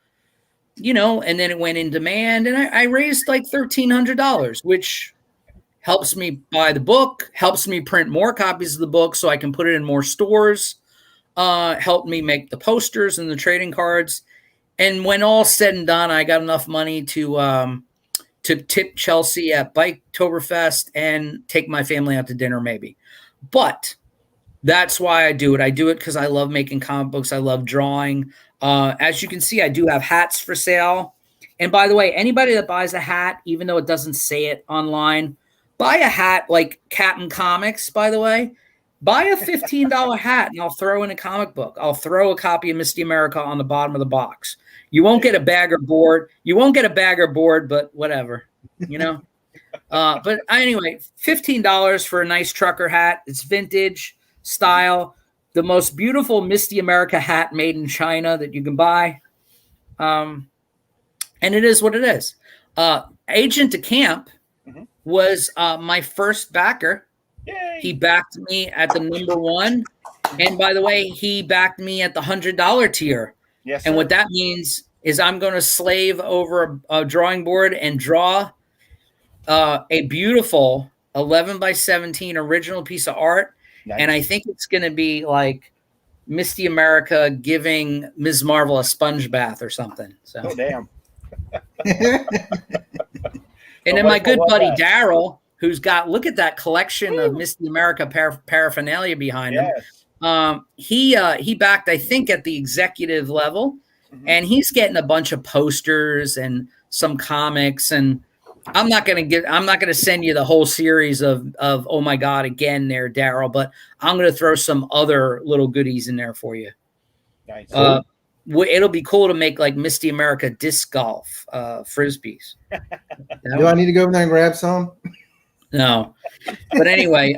then it went in demand, and I raised like $1,300, which helps me buy the book, helps me print more copies of the book so I can put it in more stores, helped me make the posters and the trading cards. And when all's said and done, I got enough money to tip Chelsea at Biketoberfest and take my family out to dinner, maybe. But that's why I do it. I do it because I love making comic books. I love drawing. As you can see, I do have hats for sale. And by the way, anybody that buys a hat, even though it doesn't say it online, buy a hat like Captain Comics, by the way. Buy a $15 hat, and I'll throw in a comic book. I'll throw a copy of Misty America on the bottom of the box. You won't get a bag or board. But whatever, But anyway, $15 for a nice trucker hat. It's vintage style. The most beautiful Misty America hat made in China that you can buy. And it is what it is. Agent de Camp was my first backer. Yay. He backed me at the #1. And by the way, he backed me at the $100 tier. Yes, and sir. what that means is I'm going to slave over a drawing board and draw a beautiful 11x17 original piece of art. Nice. And I think it's going to be like Misty America giving Ms. Marvel a sponge bath or something. So, Oh, damn. and then my good buddy Daryl, who's got, look at that collection of Misty America paraphernalia behind him. He backed, I think, at the executive level, and he's getting a bunch of posters and some comics. And I'm not going to send you the whole series of Oh My God again there, Daryl, but I'm going to throw some other little goodies in there for you. Nice. It'll be cool to make like Misty America disc golf frisbees. Do I need to go over there and grab some? No, but anyway,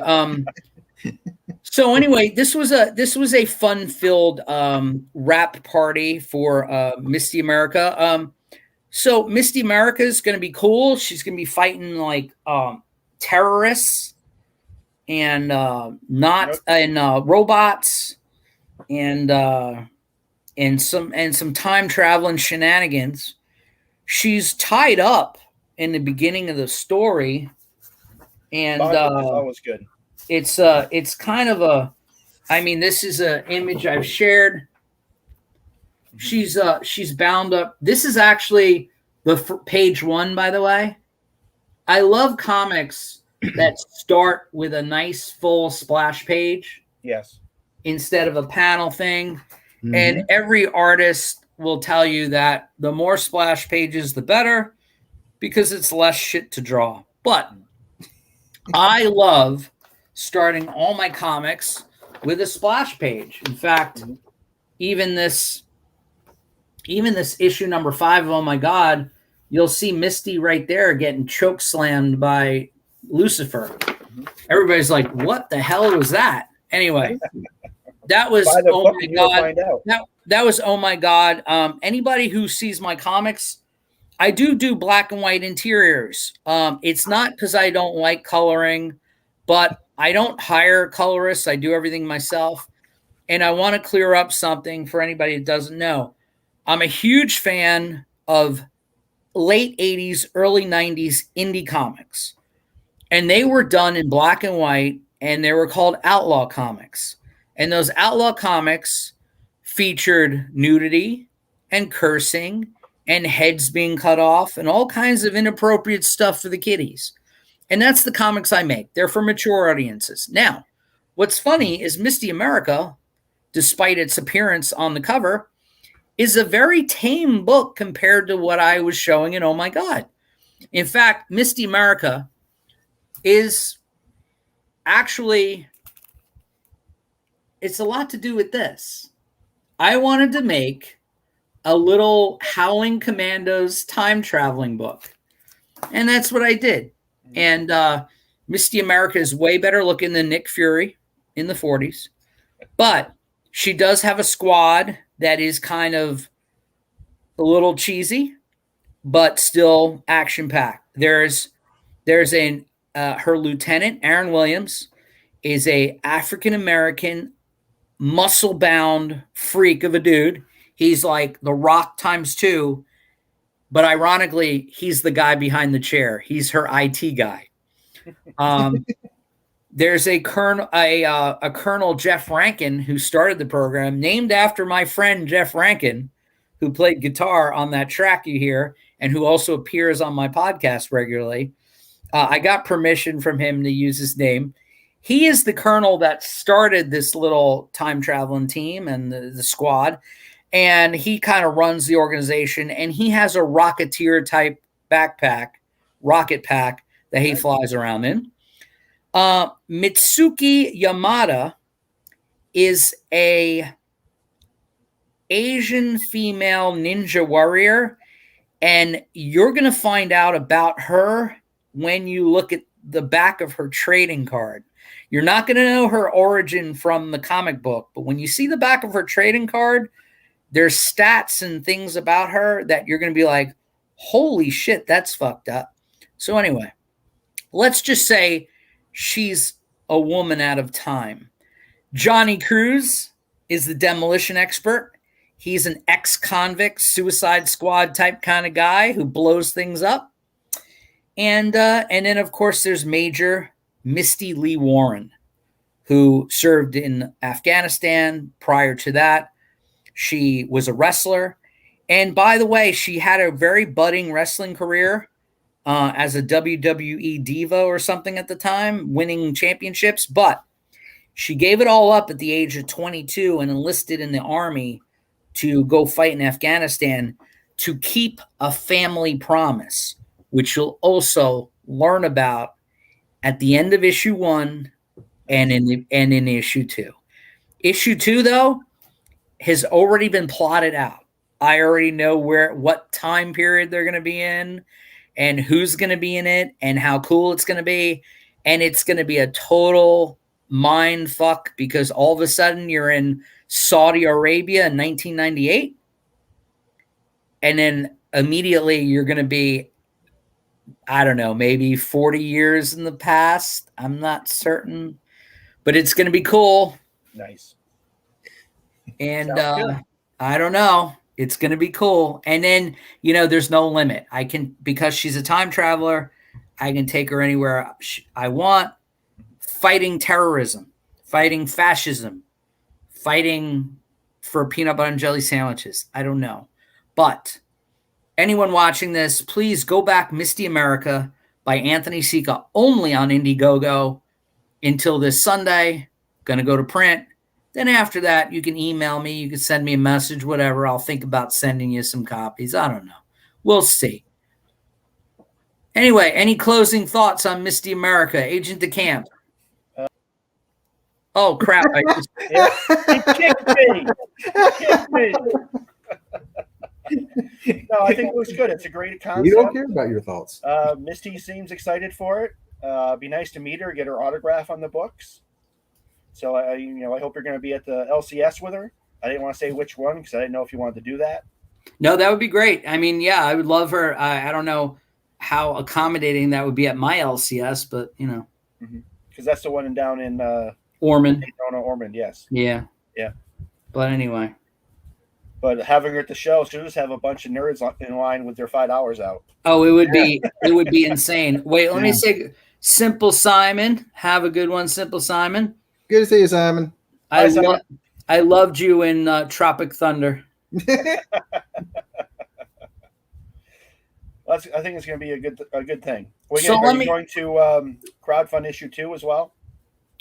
this was a fun-filled wrap party for Misty America. So Misty America is going to be cool. She's going to be fighting like terrorists and robots and some time traveling shenanigans. She's tied up in the beginning of the story. And always good. It's kind of this is an image I've shared. She's bound up. This is actually the page 1, by the way. I love comics that start with a nice full splash page. Yes. Instead of a panel thing. And every artist will tell you that the more splash pages, the better, because it's less shit to draw. But I love starting all my comics with a splash page. In fact, even this issue number 5 of Oh My God, you'll see Misty right there getting choke slammed by Lucifer. Everybody's like, what the hell was that? Anyway, that was Oh My God. That was Oh My God. Anybody who sees my comics, I do black and white interiors. It's not because I don't like coloring, but I don't hire colorists. I do everything myself. And I want to clear up something for anybody that doesn't know. I'm a huge fan of late 80s, early 90s indie comics. And they were done in black and white, and they were called outlaw comics. And those outlaw comics featured nudity and cursing and heads being cut off and all kinds of inappropriate stuff for the kiddies. And that's the comics I make. They're for mature audiences. Now, what's funny is Misty America, despite its appearance on the cover, is a very tame book compared to what I was showing in Oh My God. In fact, Misty America is actually, it's a lot to do with this. I wanted to make a little Howling Commandos time traveling book. And that's what I did. And Misty America is way better looking than Nick Fury in the 40s. But she does have a squad that is kind of a little cheesy, but still action-packed. There's her lieutenant, Aaron Williams, is a African-American, muscle-bound freak of a dude. He's like The Rock times 2, but ironically, he's the guy behind the chair. He's her IT guy. There's a Colonel Jeff Rankin who started the program, named after my friend Jeff Rankin, who played guitar on that track you hear, and who also appears on my podcast regularly. I got permission from him to use his name. He is the colonel that started this little time traveling team and the squad. And he kind of runs the organization, and he has a Rocketeer type backpack, rocket pack that he flies around in. Mitsuki Yamada is a Asian female ninja warrior, and you're going to find out about her when you look at the back of her trading card. You're not going to know her origin from the comic book, but when you see the back of her trading card, there's stats and things about her that you're going to be like, holy shit, that's fucked up. So anyway, let's just say she's a woman out of time. Johnny Cruz is the demolition expert. He's an ex-convict, Suicide Squad type kind of guy who blows things up. And then, of course, there's Major Misty Lee Warren, who served in Afghanistan. Prior to that, she was a wrestler. And by the way, she had a very budding wrestling career as a WWE diva or something at the time, winning championships. But she gave it all up at the age of 22 and enlisted in the army to go fight in Afghanistan to keep a family promise, which you'll also learn about at the end of issue 1 and in issue 2. Issue 2, though, has already been plotted out. I already know what time period they're going to be in and who's going to be in it and how cool it's going to be. And it's going to be a total mind fuck because all of a sudden you're in Saudi Arabia in 1998. And then immediately you're going to be, I don't know, maybe 40 years in the past. I'm not certain, but it's going to be cool. Nice. And I don't know. It's going to be cool. And then, there's no limit. Because she's a time traveler, I can take her anywhere I want. Fighting terrorism, fighting fascism, fighting for peanut butter and jelly sandwiches. I don't know. But anyone watching this, please go back Misty America by Anthony Sika only on Indiegogo until this Sunday. Going to go to print. Then after that, you can email me. You can send me a message, whatever. I'll think about sending you some copies. I don't know. We'll see. Anyway, any closing thoughts on Misty America? Agent DeCamp. Oh, crap. He kicked me. No, I think it looks good. It's a great concept. You don't care about your thoughts. Misty seems excited for it. Be nice to meet her, get her autograph on the books. So I hope you're going to be at the LCS with her. I didn't want to say which one because I didn't know if you wanted to do that. No, that would be great. I mean, yeah, I would love her. I don't know how accommodating that would be at my LCS, but because that's the one down in Ormond. Ormond, yes. Yeah. Yeah. But anyway. But having her at the show, she'll just have a bunch of nerds in line with their $5 out. Oh, it would be insane. Wait, let me say, Simple Simon. Have a good one, Simple Simon. Good to see you, Simon. I loved you in Tropic Thunder. I think it's going to be a good thing. Are you going to crowdfund issue 2 as well?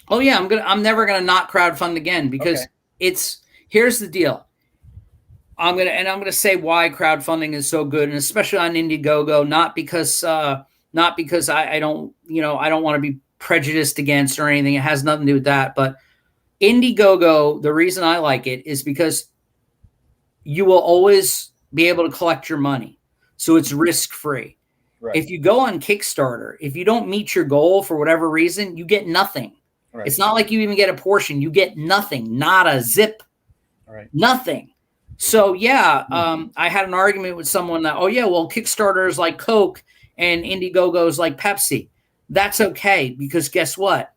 Oh yeah, I'm never gonna not crowdfund again because here's the deal. I'm gonna say why crowdfunding is so good, and especially on Indiegogo, not because I don't want to be prejudiced against or anything. It has nothing to do with that. But Indiegogo, the reason I like it is because you will always be able to collect your money. So it's risk-free. Right. If you go on Kickstarter, if you don't meet your goal for whatever reason, you get nothing. Right. It's not like you even get a portion. You get nothing, not a zip, Right. nothing. So yeah, I had an argument with someone that, oh yeah, well, Kickstarter is like Coke and Indiegogo is like Pepsi. That's okay, because guess what?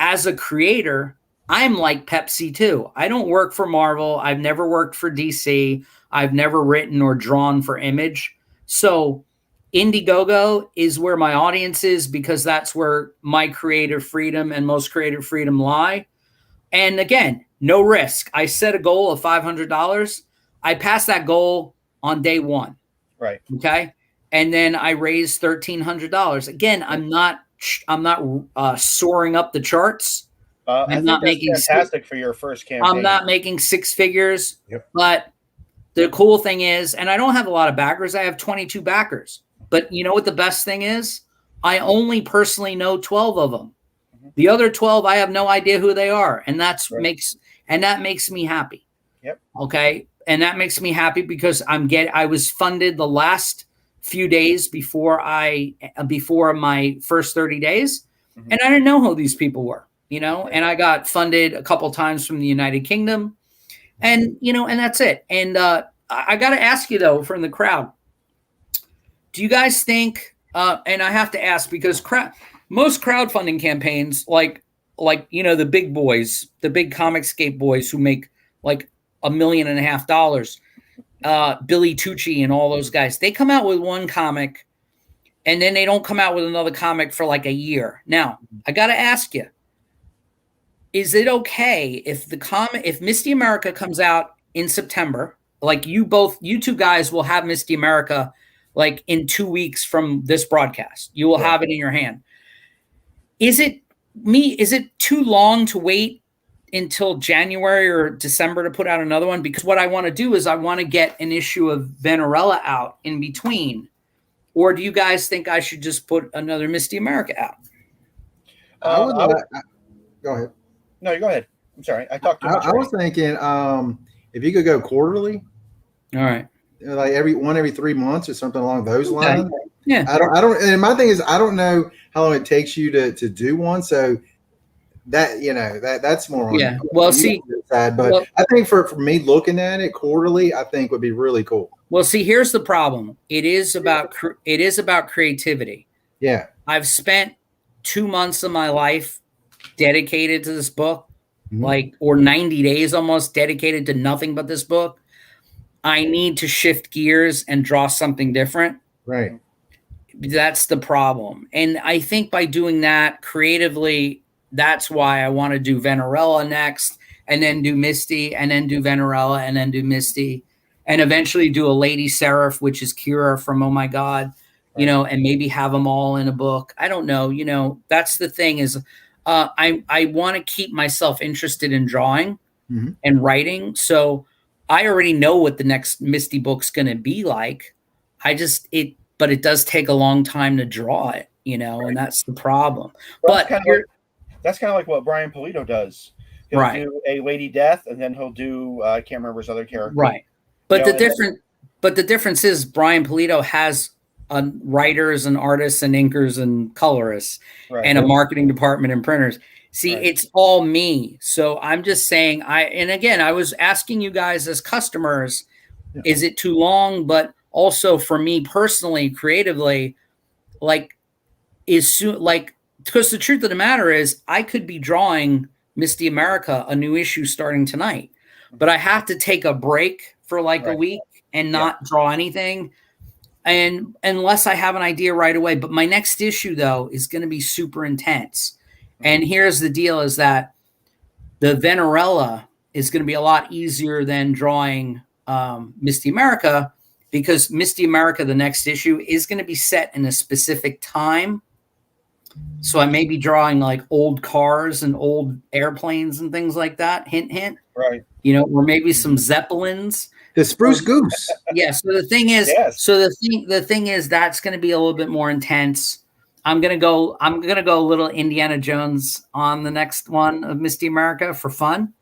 As a creator, I'm like Pepsi too. I don't work for Marvel. I've never worked for DC. I've never written or drawn for Image. So Indiegogo is where my audience is, because that's where my creative freedom and most creative freedom lie. And again, no risk. I set a goal of $500. I passed that goal on day one. Right. Okay. And then I raised $1,300. Again, I'm not soaring up the charts. I think that's fantastic for your first campaign. I'm not making six figures. Yep. But the cool thing is, and I don't have a lot of backers. I have 22 backers. But you know what the best thing is? I only personally know 12 of them. The other 12, I have no idea who they are. And that makes me happy. Yep. Okay. And that makes me happy because I was funded the last few days before my first 30 days. And I didn't know who these people were, and I got funded a couple times from the United Kingdom, and that's it. And I got to ask you though, from the crowd, do you guys think, and I have to ask because most crowdfunding campaigns, like the big boys, the big Comicscape boys who make like $1.5 million, Billy Tucci and all those guys, they come out with one comic and then they don't come out with another comic for like a year. Now, I got to ask you, is it okay if Misty America comes out in September, like you two guys will have Misty America like in 2 weeks from this broadcast, you will have it in your hand. Is it too long to wait until January or December to put out another one? Because what I want to do is I want to get an issue of Vanarella out in between. Or do you guys think I should just put another Misty America out? Go ahead. No, you go ahead. I'm sorry. I talked too much. I was thinking if you could go quarterly. All right. Like every 3 months or something along those lines. Yeah. I don't. And my thing is, I don't know how long it takes you to do one. So that that's more on side. But I think for me looking at it quarterly, I think would be really cool. Well, see, here's the problem. It is about creativity. Yeah. I've spent 2 months of my life dedicated to this book, or 90 days almost dedicated to nothing but this book. I need to shift gears and draw something different. Right. That's the problem. And I think by doing that creatively, that's why I want to do Vanarella next, and then do Misty, and then do Vanarella, and then do Misty, and eventually do a Lady Seraph, which is Kira from Oh My God, and maybe have them all in a book. I don't know. That's the thing is I want to keep myself interested in drawing and writing. So I already know what the next Misty book's going to be like. But it does take a long time to draw it, and that's the problem. Well, but that's kind of like what Brian Pulido does. He'll do a Lady Death, and then he'll do I can't remember his other character. Right. But the difference is Brian Pulido has writers and artists and inkers and colorists and a marketing department and printers. See, it's all me. So I'm just saying I was asking you guys as customers, is it too long? But also for me personally, creatively, because the truth of the matter is I could be drawing Misty America, a new issue starting tonight, but I have to take a break for a week and not draw anything. And unless I have an idea right away, but my next issue though is going to be super intense. And here's the deal is that the Vanarella is going to be a lot easier than drawing Misty America, because Misty America, the next issue, is going to be set in a specific time. So I may be drawing like old cars and old airplanes and things like that. Hint, hint. Right. Or maybe some Zeppelins. The Spruce Goose. Yeah. So the thing is, the thing is that's going to be a little bit more intense. I'm gonna go a little Indiana Jones on the next one of Misty America for fun.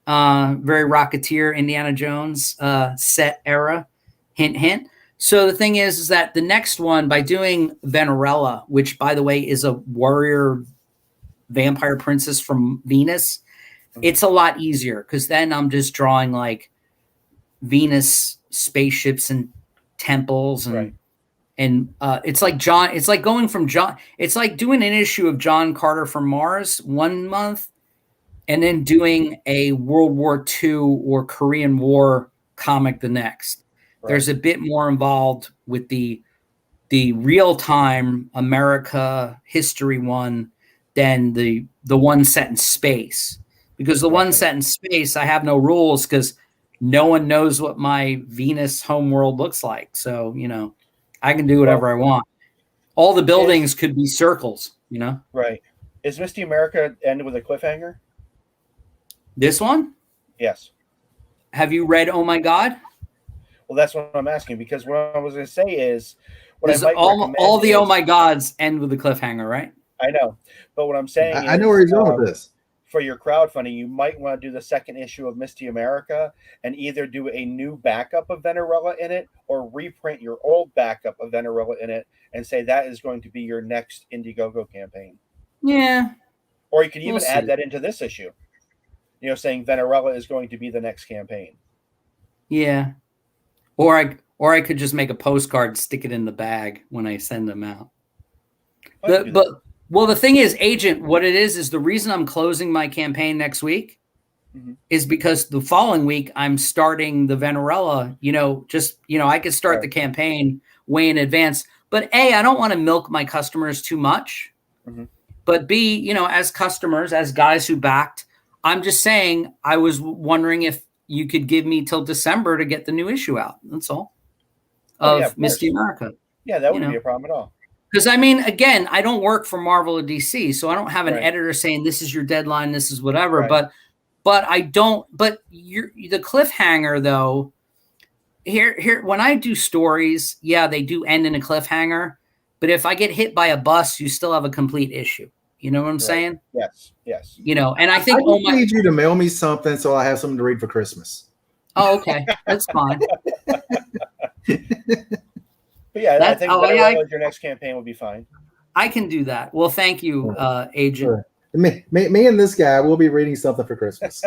Very Rocketeer, Indiana Jones set era. Hint, hint. So the thing is that the next one, by doing Venerella, which by the way is a warrior vampire princess from Venus, it's a lot easier because then I'm just drawing like Venus spaceships and temples and it's like it's like doing an issue of John Carter from Mars 1 month and then doing a World War II or Korean War comic the next. Right. There's a bit more involved with the real-time America history one than the one set in space. Because the one set in space, I have no rules because no one knows what my Venus homeworld looks like. So, I can do whatever I want. All the buildings could be circles, Right. Is Misty America end with a cliffhanger? This one? Yes. Have you read Oh My God? Well, that's what I'm asking, because what I was going to say is all the Oh My Gods end with a cliffhanger, right? I know. But what I'm saying I know where he's going with this. For your crowdfunding, you might want to do the second issue of Misty America and either do a new backup of Venerella in it or reprint your old backup of Venerella in it and say that is going to be your next Indiegogo campaign. Yeah. Or you could even add that into this issue. Saying Venerella is going to be the next campaign. Yeah. Or I could just make a postcard, stick it in the bag when I send them out. Well, the thing is, Agent, what it is the reason I'm closing my campaign next week is because the following week I'm starting the Venerella, I could start the campaign way in advance. But A, I don't want to milk my customers too much. Mm-hmm. But B, as customers, as guys who backed, I'm just saying I was wondering if you could give me till December to get the new issue out. That's all. Of Misty America. Yeah, that wouldn't be a problem at all. Because, again, I don't work for Marvel or DC, so I don't have an editor saying this is your deadline, this is whatever. Right. But I don't. But the cliffhanger, though, here when I do stories, they do end in a cliffhanger. But if I get hit by a bus, you still have a complete issue. You know what I'm saying? Yes. And I think I need you to mail me something so I have something to read for Christmas. Oh, okay, that's fine. But I think your next campaign will be fine. I can do that. Well, thank you, Agent. Sure. Me and this guy will be reading something for Christmas.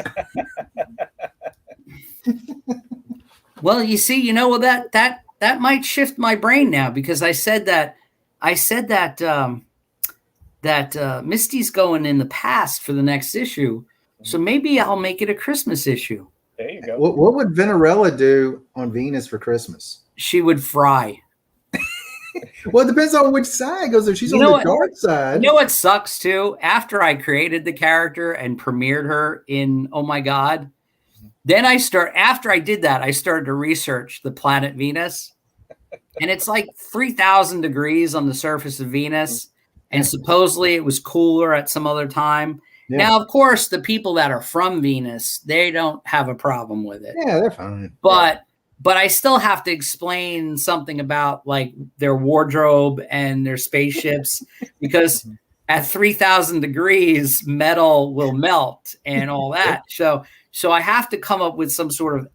Well, you see, that might shift my brain now because I said that Misty's going in the past for the next issue, so maybe I'll make it a Christmas issue. There you go. What would Venerella do on Venus for Christmas? She would fry. Well, it depends on which side. Because if she's on the dark side. You know what sucks too? After I created the character and premiered her in Oh My God, then after I did that, I started to research the planet Venus. And it's like 3,000 degrees on the surface of Venus. And supposedly it was cooler at some other time. Yeah. Now, of course, the people that are from Venus, they don't have a problem with it. Yeah, they're fine. But I still have to explain something about like their wardrobe and their spaceships because at 3,000 degrees, metal will melt and all that. So I have to come up with some sort of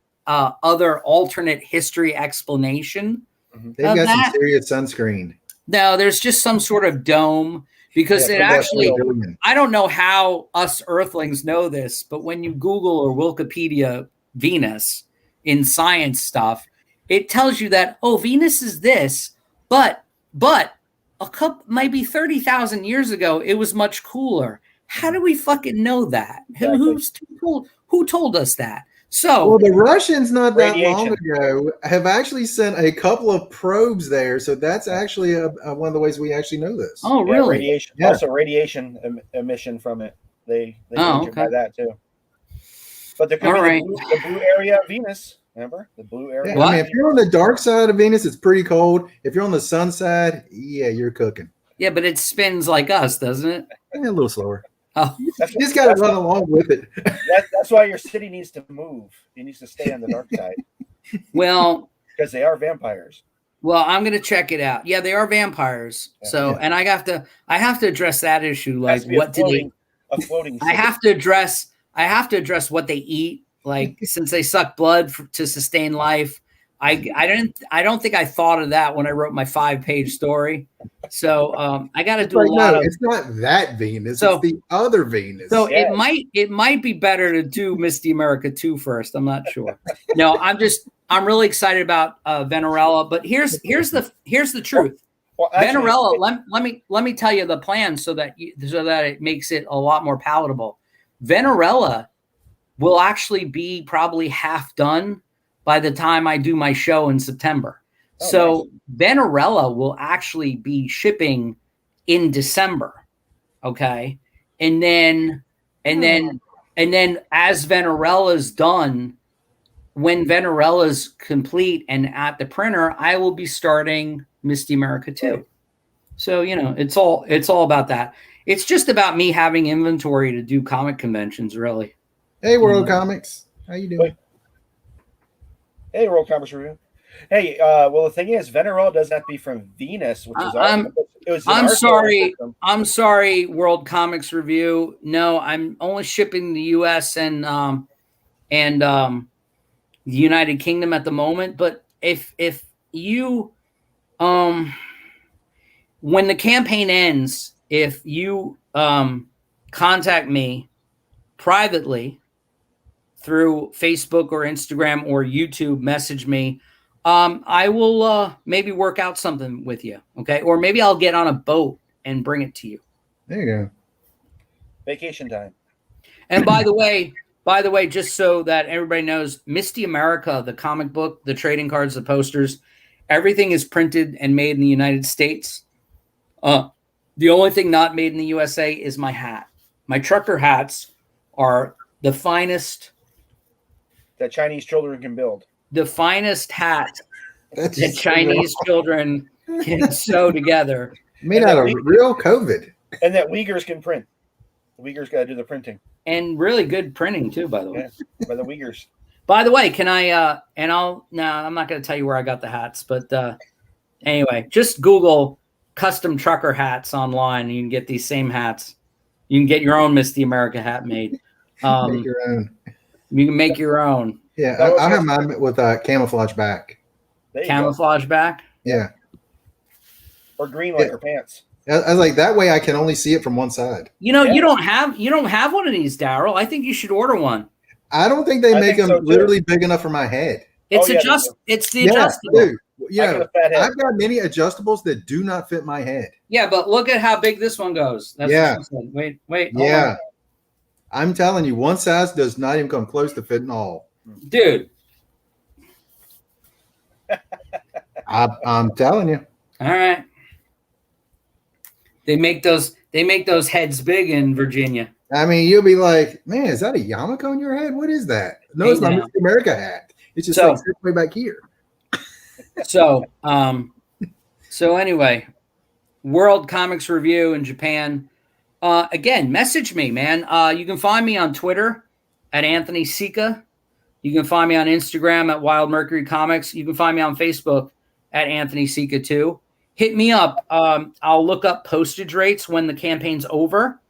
other alternate history explanation. They've got some serious sunscreen. No, there's just some sort of dome because it actually, I don't know how us Earthlings know this, but when you Google or Wikipedia Venus in science stuff, it tells you that, Venus is this, but a couple, maybe 30,000 years ago, it was much cooler. How do we fucking know that? Exactly. Who told us that? So, the Russians not that long ago have actually sent a couple of probes there. So that's actually one of the ways we actually know this. Oh, really? Radiation. Yeah. Also, radiation emission from it. They by that too. But there could be the blue area of Venus. Remember the blue area? Yeah, if you're on the dark side of Venus, it's pretty cold. If you're on the sun side, you're cooking. Yeah, but it spins like us, doesn't it? A little slower. Oh, you just got to run along with it. That's why your city needs to move. It needs to stay on the dark side. Well, because they are vampires. Well, I'm going to check it out. Yeah, they are vampires. And I have to address that issue. Like, what do they? A floating. I have to address what they eat. Like, since they suck blood to sustain life, I don't think I thought of that when I wrote my 5-page story. So I got to do a lot of. It's not that Venus. It's the other Venus. So it might be better to do Misty America 2 first. I'm not sure. No, I'm really excited about Venerella. But here's the truth. Well, actually, Venerella, let me tell you the plan so that it makes it a lot more palatable. Venerella will actually be probably half done by the time I do my show in September. Oh, so nice. Venerella will actually be shipping in December. Okay. And then as Venerella's done, when Venerella's complete and at the printer, I will be starting Misty America 2. So, it's all about that. It's just about me having inventory to do comic conventions, really. Hey, World Comics. How you doing? Hey, World Comics Review. Hey, well, the thing is, Venerella doesn't have to be from Venus, which is I'm sorry, World Comics Review. No, I'm only shipping the U.S. and the United Kingdom at the moment. But if you when the campaign ends, if you contact me privately through Facebook or Instagram or YouTube, message me. I will maybe work out something with you, okay? Or maybe I'll get on a boat and bring it to you. There you go. Vacation time. And by the way, just so that everybody knows, Misty America, the comic book, the trading cards, the posters, everything is printed and made in the United States. The only thing not made in the USA is my hat. My trucker hats are the finest that Chinese children can build. The finest hat that Chinese children can sew together. Made out of real COVID. And that Uyghurs can print. The Uyghurs got to do the printing. And really good printing, too, by the way. Yeah, by the Uyghurs. By the way, can I, I'm not going to tell you where I got the hats, but anyway, just Google custom trucker hats online and you can get these same hats. You can get your own Misty America hat made. Make your own. You can make your own. Yeah, I have mine with a camouflage back. Camouflage back? Yeah. Or green like her pants. I was like, that way I can only see it from one side. You don't have one of these, Daryl. I think you should order one. I don't think they make them literally big enough for my head. It's it's the adjustable. Dude. Yeah, I've got many adjustables that do not fit my head. Yeah, but look at how big this one goes. That's Wait. Yeah. I'm telling you, one size does not even come close to fitting all. Dude. I'm telling you. All right. They make those heads big in Virginia. I mean, you'll be like, man, is that a yarmulke on your head? What is that? No, it's my Misty America hat. It's just like way back here. So anyway, World Comics Review in Japan. Again, message me, man. You can find me on Twitter at Anthony Sika. You can find me on Instagram at Wild Mercury Comics. You can find me on Facebook at Anthony Sika too. Hit me up. I'll look up postage rates when the campaign's over,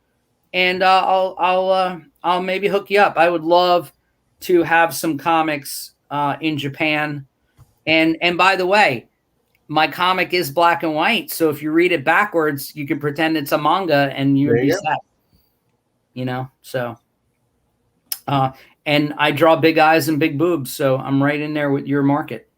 and I'll maybe hook you up. I would love to have some comics in Japan. And by the way, my comic is black and white, so if you read it backwards, you can pretend it's a manga, and you'd be set. So. And I draw big eyes and big boobs, so I'm right in there with your market.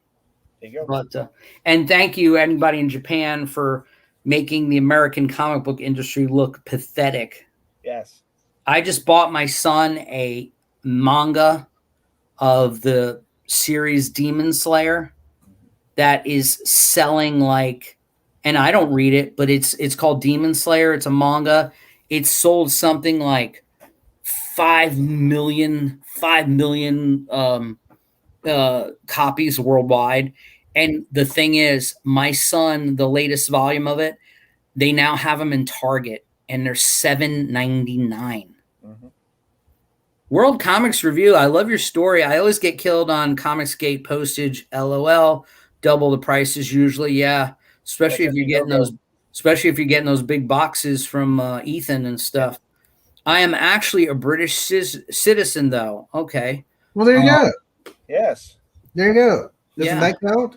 There you go. But and thank you, anybody in Japan, for making the American comic book industry look pathetic. Yes. I just bought my son a manga of the series Demon Slayer that is selling like, and I don't read it, but it's called Demon Slayer. It's a manga. It's sold something like 5 million copies worldwide. And the thing is, my son, the latest volume of it, they now have them in Target, and they're $7.99. Mm-hmm. World Comics Review, I love your story. I always get killed on Comicsgate postage. LOL. Double the prices usually. Yeah, especially if you're getting those big boxes from Ethan and stuff. I am actually a British citizen, though. Okay. Well, there you go. Yes. There you go. Doesn't that count?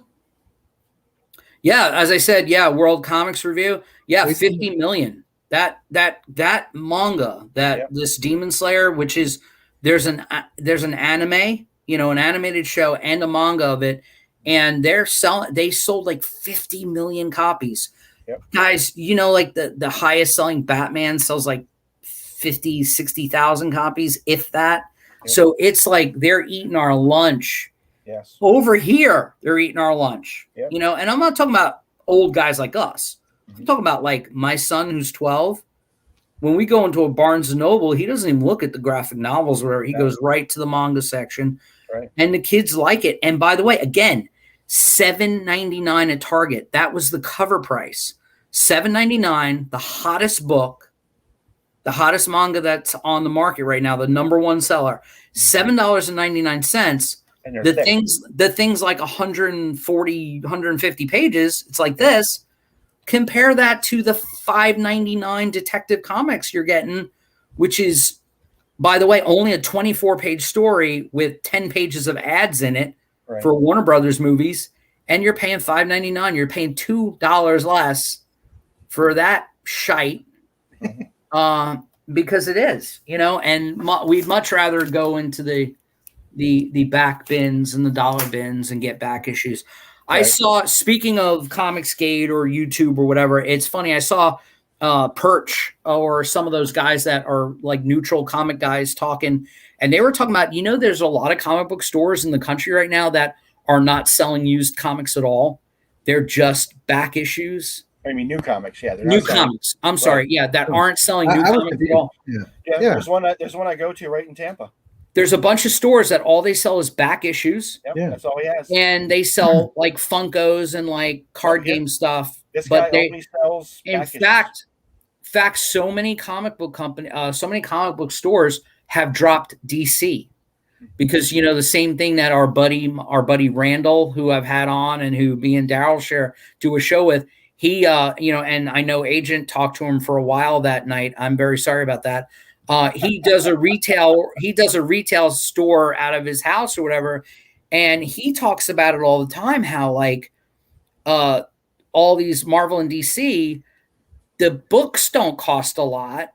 Yeah, as I said, World Comics Review. Yeah, 50 million. That manga, this Demon Slayer, which is there's an anime, an animated show and a manga of it, and they sold like 50 million copies. Yep. Guys, like the highest selling Batman sells like 50, 60,000 copies, if that. Yep. So it's like they're eating our lunch. Yes. Over here, they're eating our lunch. Yep. And I'm not talking about old guys like us. I'm talking about like my son who's 12. When we go into a Barnes & Noble, he doesn't even look at the graphic novels or whatever. He goes right to the manga section. Right. And the kids like it. And by the way, again, $7.99 at Target. That was the cover price. $7.99, the hottest book, the hottest manga that's on the market right now, the number one seller. $7.99. And the things like 140, 150 pages, it's like this. Compare that to the $5.99 Detective Comics you're getting, which is, by the way, only a 24-page story with 10 pages of ads in it for Warner Brothers movies, and you're paying $5.99. You're paying $2 less for that shite because it is, and we'd much rather go into the back bins and the dollar bins and get back issues. I saw, speaking of Comicsgate or YouTube or whatever, it's funny. I saw Perch or some of those guys that are like neutral comic guys talking, and they were talking about, there's a lot of comic book stores in the country right now that are not selling used comics at all. They're just back issues. I mean, new comics. Yeah. New comics. I'm sorry. Yeah. That aren't selling new comics at all. Yeah. There's one I go to right in Tampa. There's a bunch of stores that all they sell is back issues. Yep, that's all he has. And they sell like Funkos and like card game stuff. This guy only sells in fact, so many comic book so many comic book stores have dropped DC because, the same thing that our buddy Randall, who I've had on and who me and Daryl do a show with, he, and I know Agent talked to him for a while that night. I'm very sorry about that. He does a retail store out of his house or whatever. And he talks about it all the time, how like, all these Marvel and DC, the books don't cost a lot,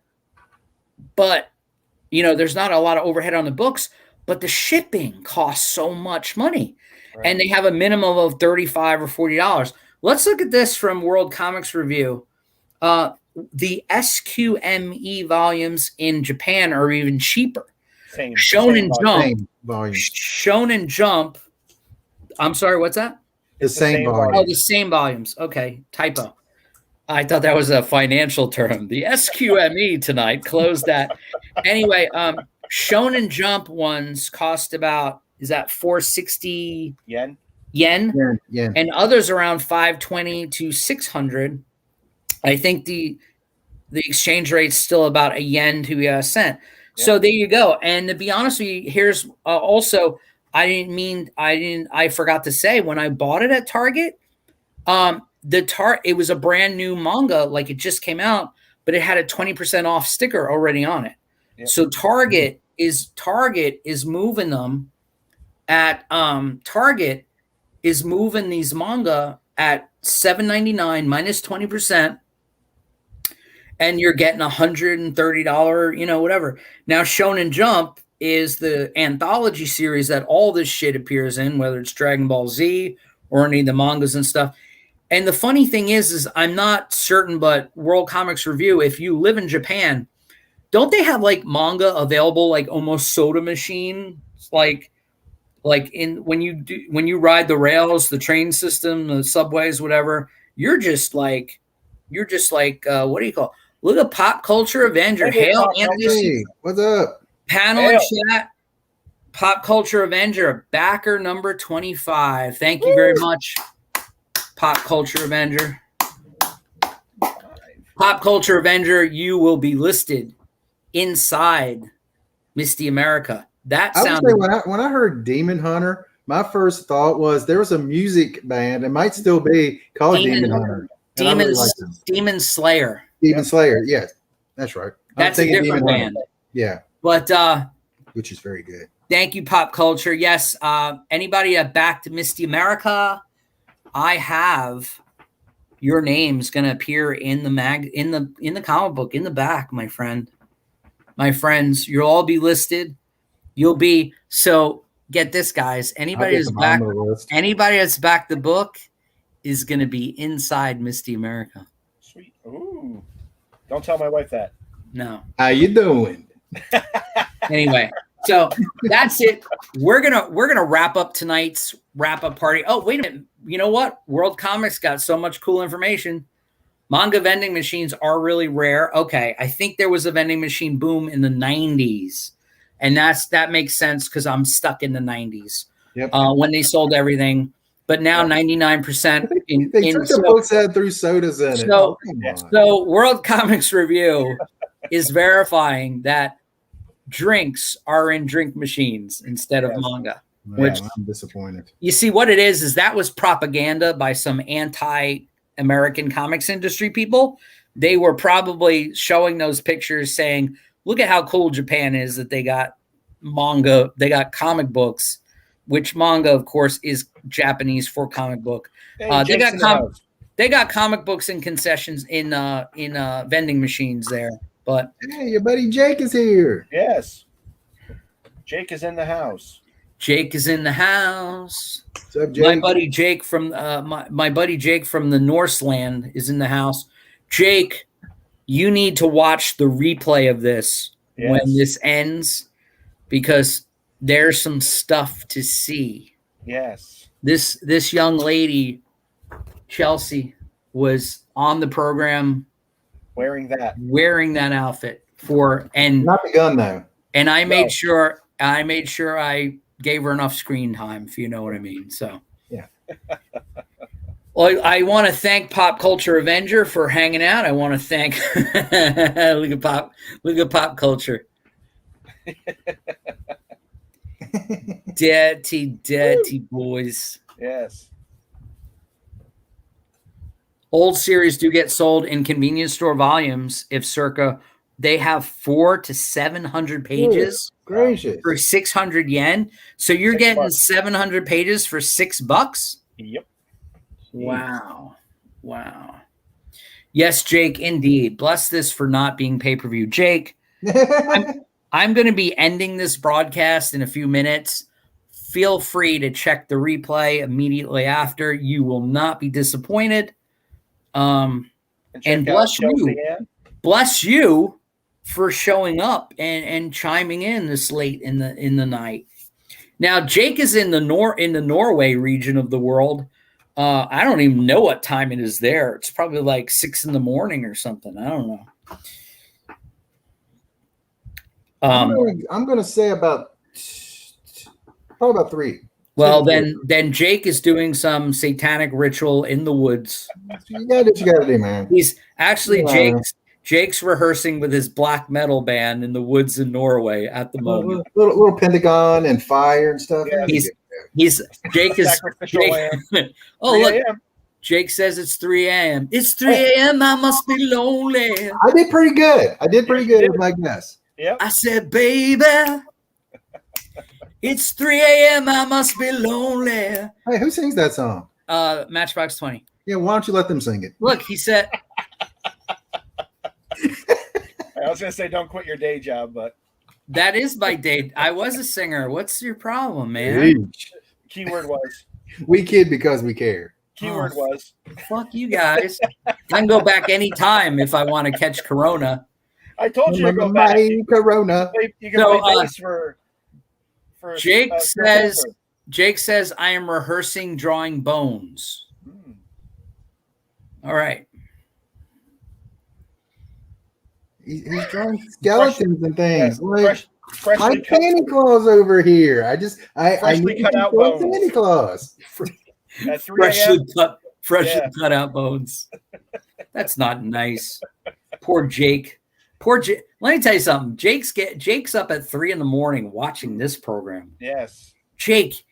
but there's not a lot of overhead on the books, but the shipping costs so much money. Right. And they have a minimum of $35 or $40. Let's look at this from World Comics Review. The SQME volumes in Japan are even cheaper. Shonen Jump. I'm sorry, what's that? The same volumes. Oh, the same volumes. Okay, typo. I thought that was a financial term. The SQME tonight closed that. Anyway, Shonen Jump ones cost about, is that 460 yen? Yen. And others around 520 to 600. I think the exchange rate's still about a yen to a cent. Yeah. So there you go. And to be honest with you, here's also, I forgot to say, when I bought it at Target, it was a brand new manga, like it just came out, but it had a 20% off sticker already on it. Yep. So Target is moving them at Target is moving these manga at $7.99 minus 20%. And you're getting $130, whatever. Now, Shonen Jump is the anthology series that all this shit appears in, whether it's Dragon Ball Z or any of the mangas and stuff. And the funny thing is I'm not certain, but World Comics Review, if you live in Japan, don't they have like manga available, like almost soda machine, like when you ride the rails, the train system, the subways, whatever, you're just like, what do you call it? Look at Pop Culture Avenger. Hail, Anthony. What's up? Panel and chat. Pop Culture Avenger, backer number 25. Thank you very much, Pop Culture Avenger. Pop Culture Avenger, you will be listed inside Misty America. That sounded. When I heard Demon Hunter, my first thought was there was a music band. It might still be called Demon Hunter. Demon Slayer. Demon Slayer, yes, that's right. That's a different band. Yeah, but which is very good. Thank you, Pop Culture. Yes. Anybody back to Misty America? I have your name's gonna appear in the comic book in the back, my friend. My friends, you'll all be listed. You'll be so get this, guys. Anybody that's back the book is gonna be inside Misty America. Sweet. Ooh. Don't tell my wife that. No. How you doing? Anyway, so that's it. We're gonna wrap up tonight's wrap-up party. Oh, wait a minute. You know what? World Comics got so much cool information. Manga vending machines are really rare. Okay, I think there was a vending machine boom in the 90s. And that makes sense because I'm stuck in the 90s. Yep. When they sold everything. But now 99% they took the books out through sodas in it. So World Comics Review is verifying that drinks are in drink machines instead of manga. Which I'm disappointed. You see, what it is that was propaganda by some anti-American comics industry people. They were probably showing those pictures saying, look at how cool Japan is that they got manga, they got comic books, which manga, of course, is Japanese for comic book. Hey, they got comic books in concessions in vending machines there. But hey, your buddy Jake is here. Yes. Jake is in the house. Jake is in the house. What's up, Jake? My buddy Jake from my buddy Jake from the Norseland is in the house. Jake, you need to watch the replay of this when this ends, because there's some stuff to see. Yes. This young lady, Chelsea, was on the program wearing that outfit and not the gun though. And I made sure I gave her enough screen time, if you know what I mean. So yeah. Well, I want to thank Pop Culture Avenger for hanging out. I want to thank look at Pop Culture. Dirty boys. Yes. Old series do get sold in convenience store volumes if circa they have 400 to 700 pages. Gracious. For 600 yen. So you're getting 700 pages for $6? Yep. Wow. Yes, Jake, indeed. Bless this for not being pay-per-view. Jake, I'm going to be ending this broadcast in a few minutes. Feel free to check the replay immediately after. You will not be disappointed. And bless you. Bless you for showing up and chiming in this late in the night. Now, Jake is in the Norway region of the world. I don't even know what time it is there. It's probably like 6 a.m. or something. I don't know. I'm going to say probably about 3. Well, then Jake is doing some satanic ritual in the woods. You got what you got to do, man. He's actually Jake's rehearsing with his black metal band in the woods in Norway at the moment. Little pentagon and fire and stuff. Yeah. Jake is. Oh, look. Jake says it's 3 a.m. It's 3 a.m. I must be lonely. I did pretty good. With my guess. Yep. I said, baby, it's 3 a.m. I must be lonely. Hey, who sings that song? Matchbox 20. Yeah, why don't you let them sing it? Look, he said. I was going to say, don't quit your day job, but. That is my day. I was a singer. What's your problem, man? Huge. Keyword was. We kid because we care. Keyword was. Fuck you guys. I can go back anytime if I want to catch Corona. I told you to go back. Corona. You can play bass for Jake says I am rehearsing drawing bones. All right. He's drawing skeletons and things. Yeah, like Santa Claus over here. I need cut out bones. Santa Claus. Freshly cut out bones. That's not nice. Poor Jake. Let me tell you something. Jake's up at 3 a.m. watching this program. Yes. Jake,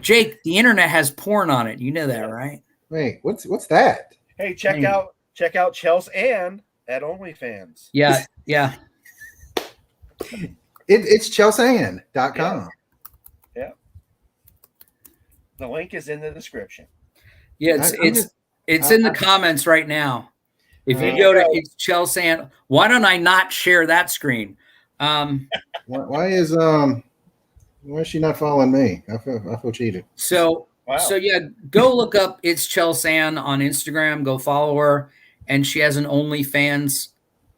Jake, the internet has porn on it. You know that, right? Wait, what's that? Hey, check out Chelsea and at OnlyFans. Yeah. It's chelsean.com. Yeah. The link is in the description. Yeah, it's in the comments right now. If you go to It's Chelsean, why don't I not share that screen? Why is she not following me? I feel cheated. So yeah, go look up It's Chelsean on Instagram. Go follow her, and she has an OnlyFans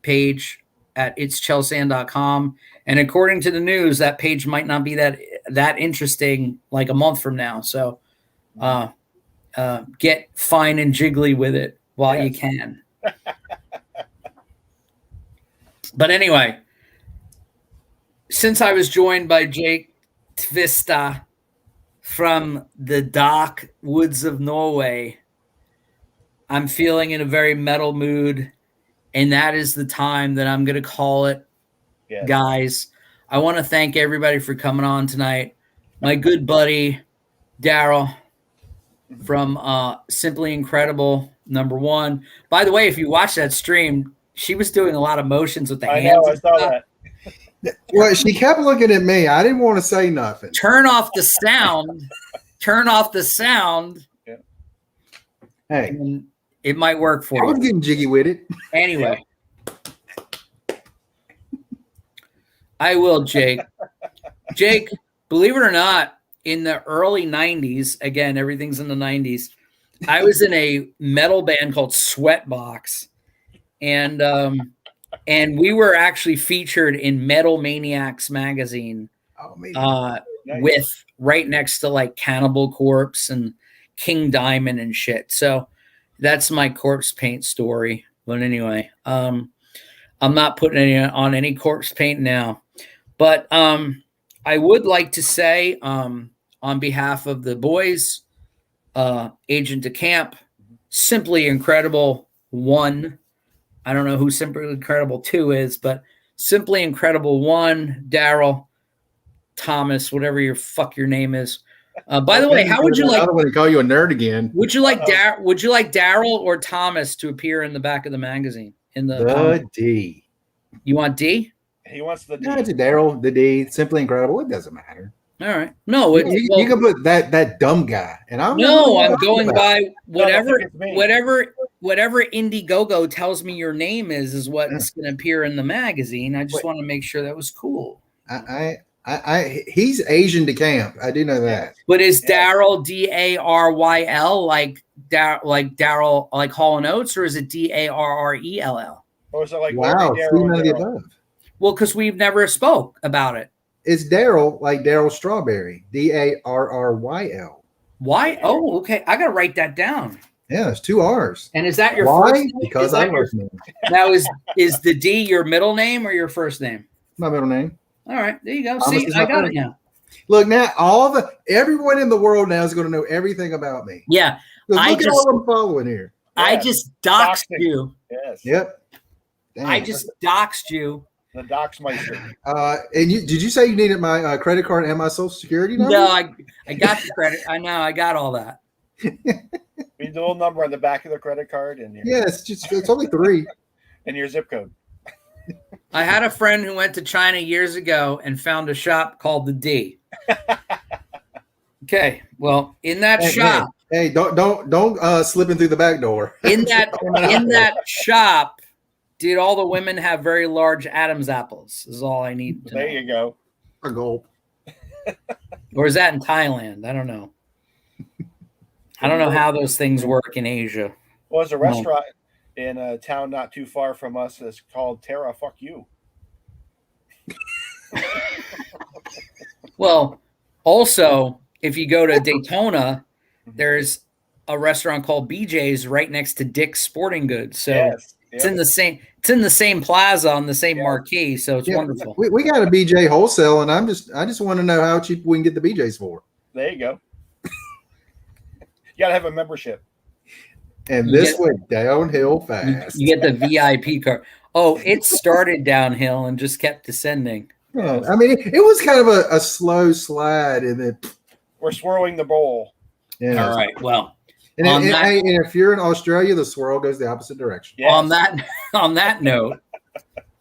page at itschelsean.com. And according to the news, that page might not be that interesting like a month from now. So get fine and jiggly with it while you can. But anyway, since I was joined by Jake Tvista from the dark woods of Norway, I'm feeling in a very metal mood, and that is the time that I'm going to call it. Yes. Guys, I want to thank everybody for coming on tonight. My good buddy, Daryl from Simply Incredible #1. By the way, if you watch that stream, she was doing a lot of motions with the hands. I saw that. Well, she kept looking at me. I didn't want to say nothing. Turn off the sound. Turn off the sound. Yeah. Hey, and it might work for you. I was getting jiggy with it. Anyway. I will, Jake. Jake, believe it or not, in the early 90s, again, everything's in the 90s, I was in a metal band called Sweatbox. And we were actually featured in Metal Maniacs magazine with right next to like Cannibal Corpse and King Diamond and shit. So that's my corpse paint story. But anyway, I'm not putting on any corpse paint now. But I would like to say on behalf of the boys, Agent de Camp, Simply Incredible 1. I don't know who Simply Incredible 2 is, but Simply Incredible 1, Daryl, Thomas, whatever your name is. By the way, how would you like? I don't want to call you a nerd again. Would you like Daryl or Thomas to appear in the back of the magazine? The D. You want D? He wants the D. No, it's Daryl, the D, Simply Incredible. It doesn't matter. All right. No, you can put that dumb guy. And I'm going by whatever Indiegogo tells me your name is what's going to appear in the magazine. I just want to make sure that was cool. He's Asian de Camp. I do know that. But is Daryl Daryl like Daryl like Hall & Oates, or is it Darrell? Or is it like wow? None of the above. Well, because we've never spoke about it. It's Daryl, like Daryl Strawberry, Darryl. Why? Oh, okay. I gotta write that down. Yeah, there's 2 R's. And is that your first name? Because I love name. Now is the D your middle name or your first name? My middle name. All right, there you go. See, I got it now. Look, now everyone in the world now is going to know everything about me. Yeah, look at all I'm following here. I just doxed you. Yes. Yep. Damn. I just doxed you. The Doxmeister. And did you say you needed my credit card and my social security number? No, I got the credit. I know, I got all that. Read the little number on the back of the credit card, and it's only 3. And your zip code. I had a friend who went to China years ago and found a shop called the D. Okay, well, in that shop. Hey, don't slip in through the back door. In that shop. Did all the women have very large Adam's apples? Is all I need to know. There you go. A gulp. Or is that in Thailand? I don't know. I don't know how those things work in Asia. Well, there's a restaurant in a town not too far from us that's called Terra Fuck You. Well, also, if you go to Daytona, there's a restaurant called BJ's right next to Dick's Sporting Goods. So yes. It's in the same plaza on the same marquee, so it's wonderful. We got a BJ wholesale, and I just want to know how cheap we can get the BJs for. There you go. You gotta have a membership. And this went downhill fast. You get the VIP card. Oh, it started downhill and just kept descending. Yeah, I mean, it was kind of a slow slide, and then we're swirling the bowl. Yeah. All right. Well. And if you're in Australia, the swirl goes the opposite direction. Yes. On that note,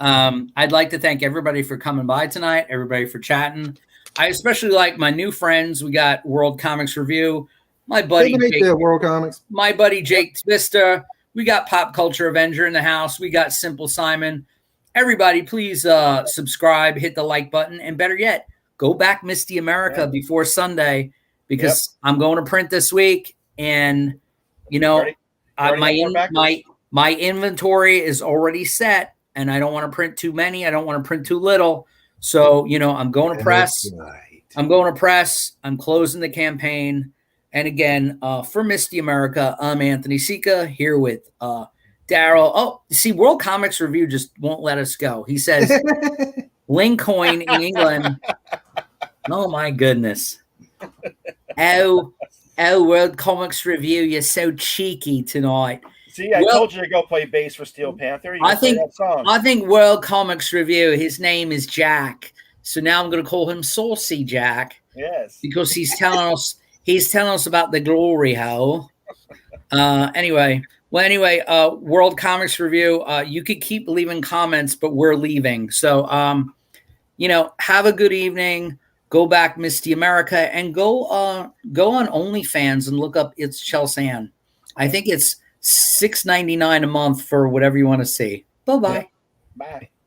I'd like to thank everybody for coming by tonight, everybody for chatting. I especially like my new friends. We got World Comics Review, my buddy Jake, World Comics, my buddy Jake Twister. We got Pop Culture Avenger in the house. We got Simple Simon. Everybody, please subscribe, hit the like button, and better yet, go back Misty America before Sunday, because I'm going to print this week, and you know, my inventory is already set, and I don't want to print too many. I don't want to print too little. So, you know, I'm going to press. Right. I'm going to press. I'm closing the campaign. And again, for Misty America, I'm Anthony Sika here with Daryl. Oh, see, World Comics Review just won't let us go. He says Lincoin in England. Oh my goodness. Oh, World Comics Review, you're so cheeky tonight. See, I told you to go play bass for Steel Panther. I think World Comics Review, his name is Jack. So now I'm going to call him Saucy Jack. Yes. Because he's telling us about the glory hole. Anyway, World Comics Review, you could keep leaving comments, but we're leaving. So, you know, have a good evening. Go back Misty America, and go on OnlyFans and look up It's Chelsea. I think it's $6.99 a month for whatever you want to see. Bye-bye. Bye.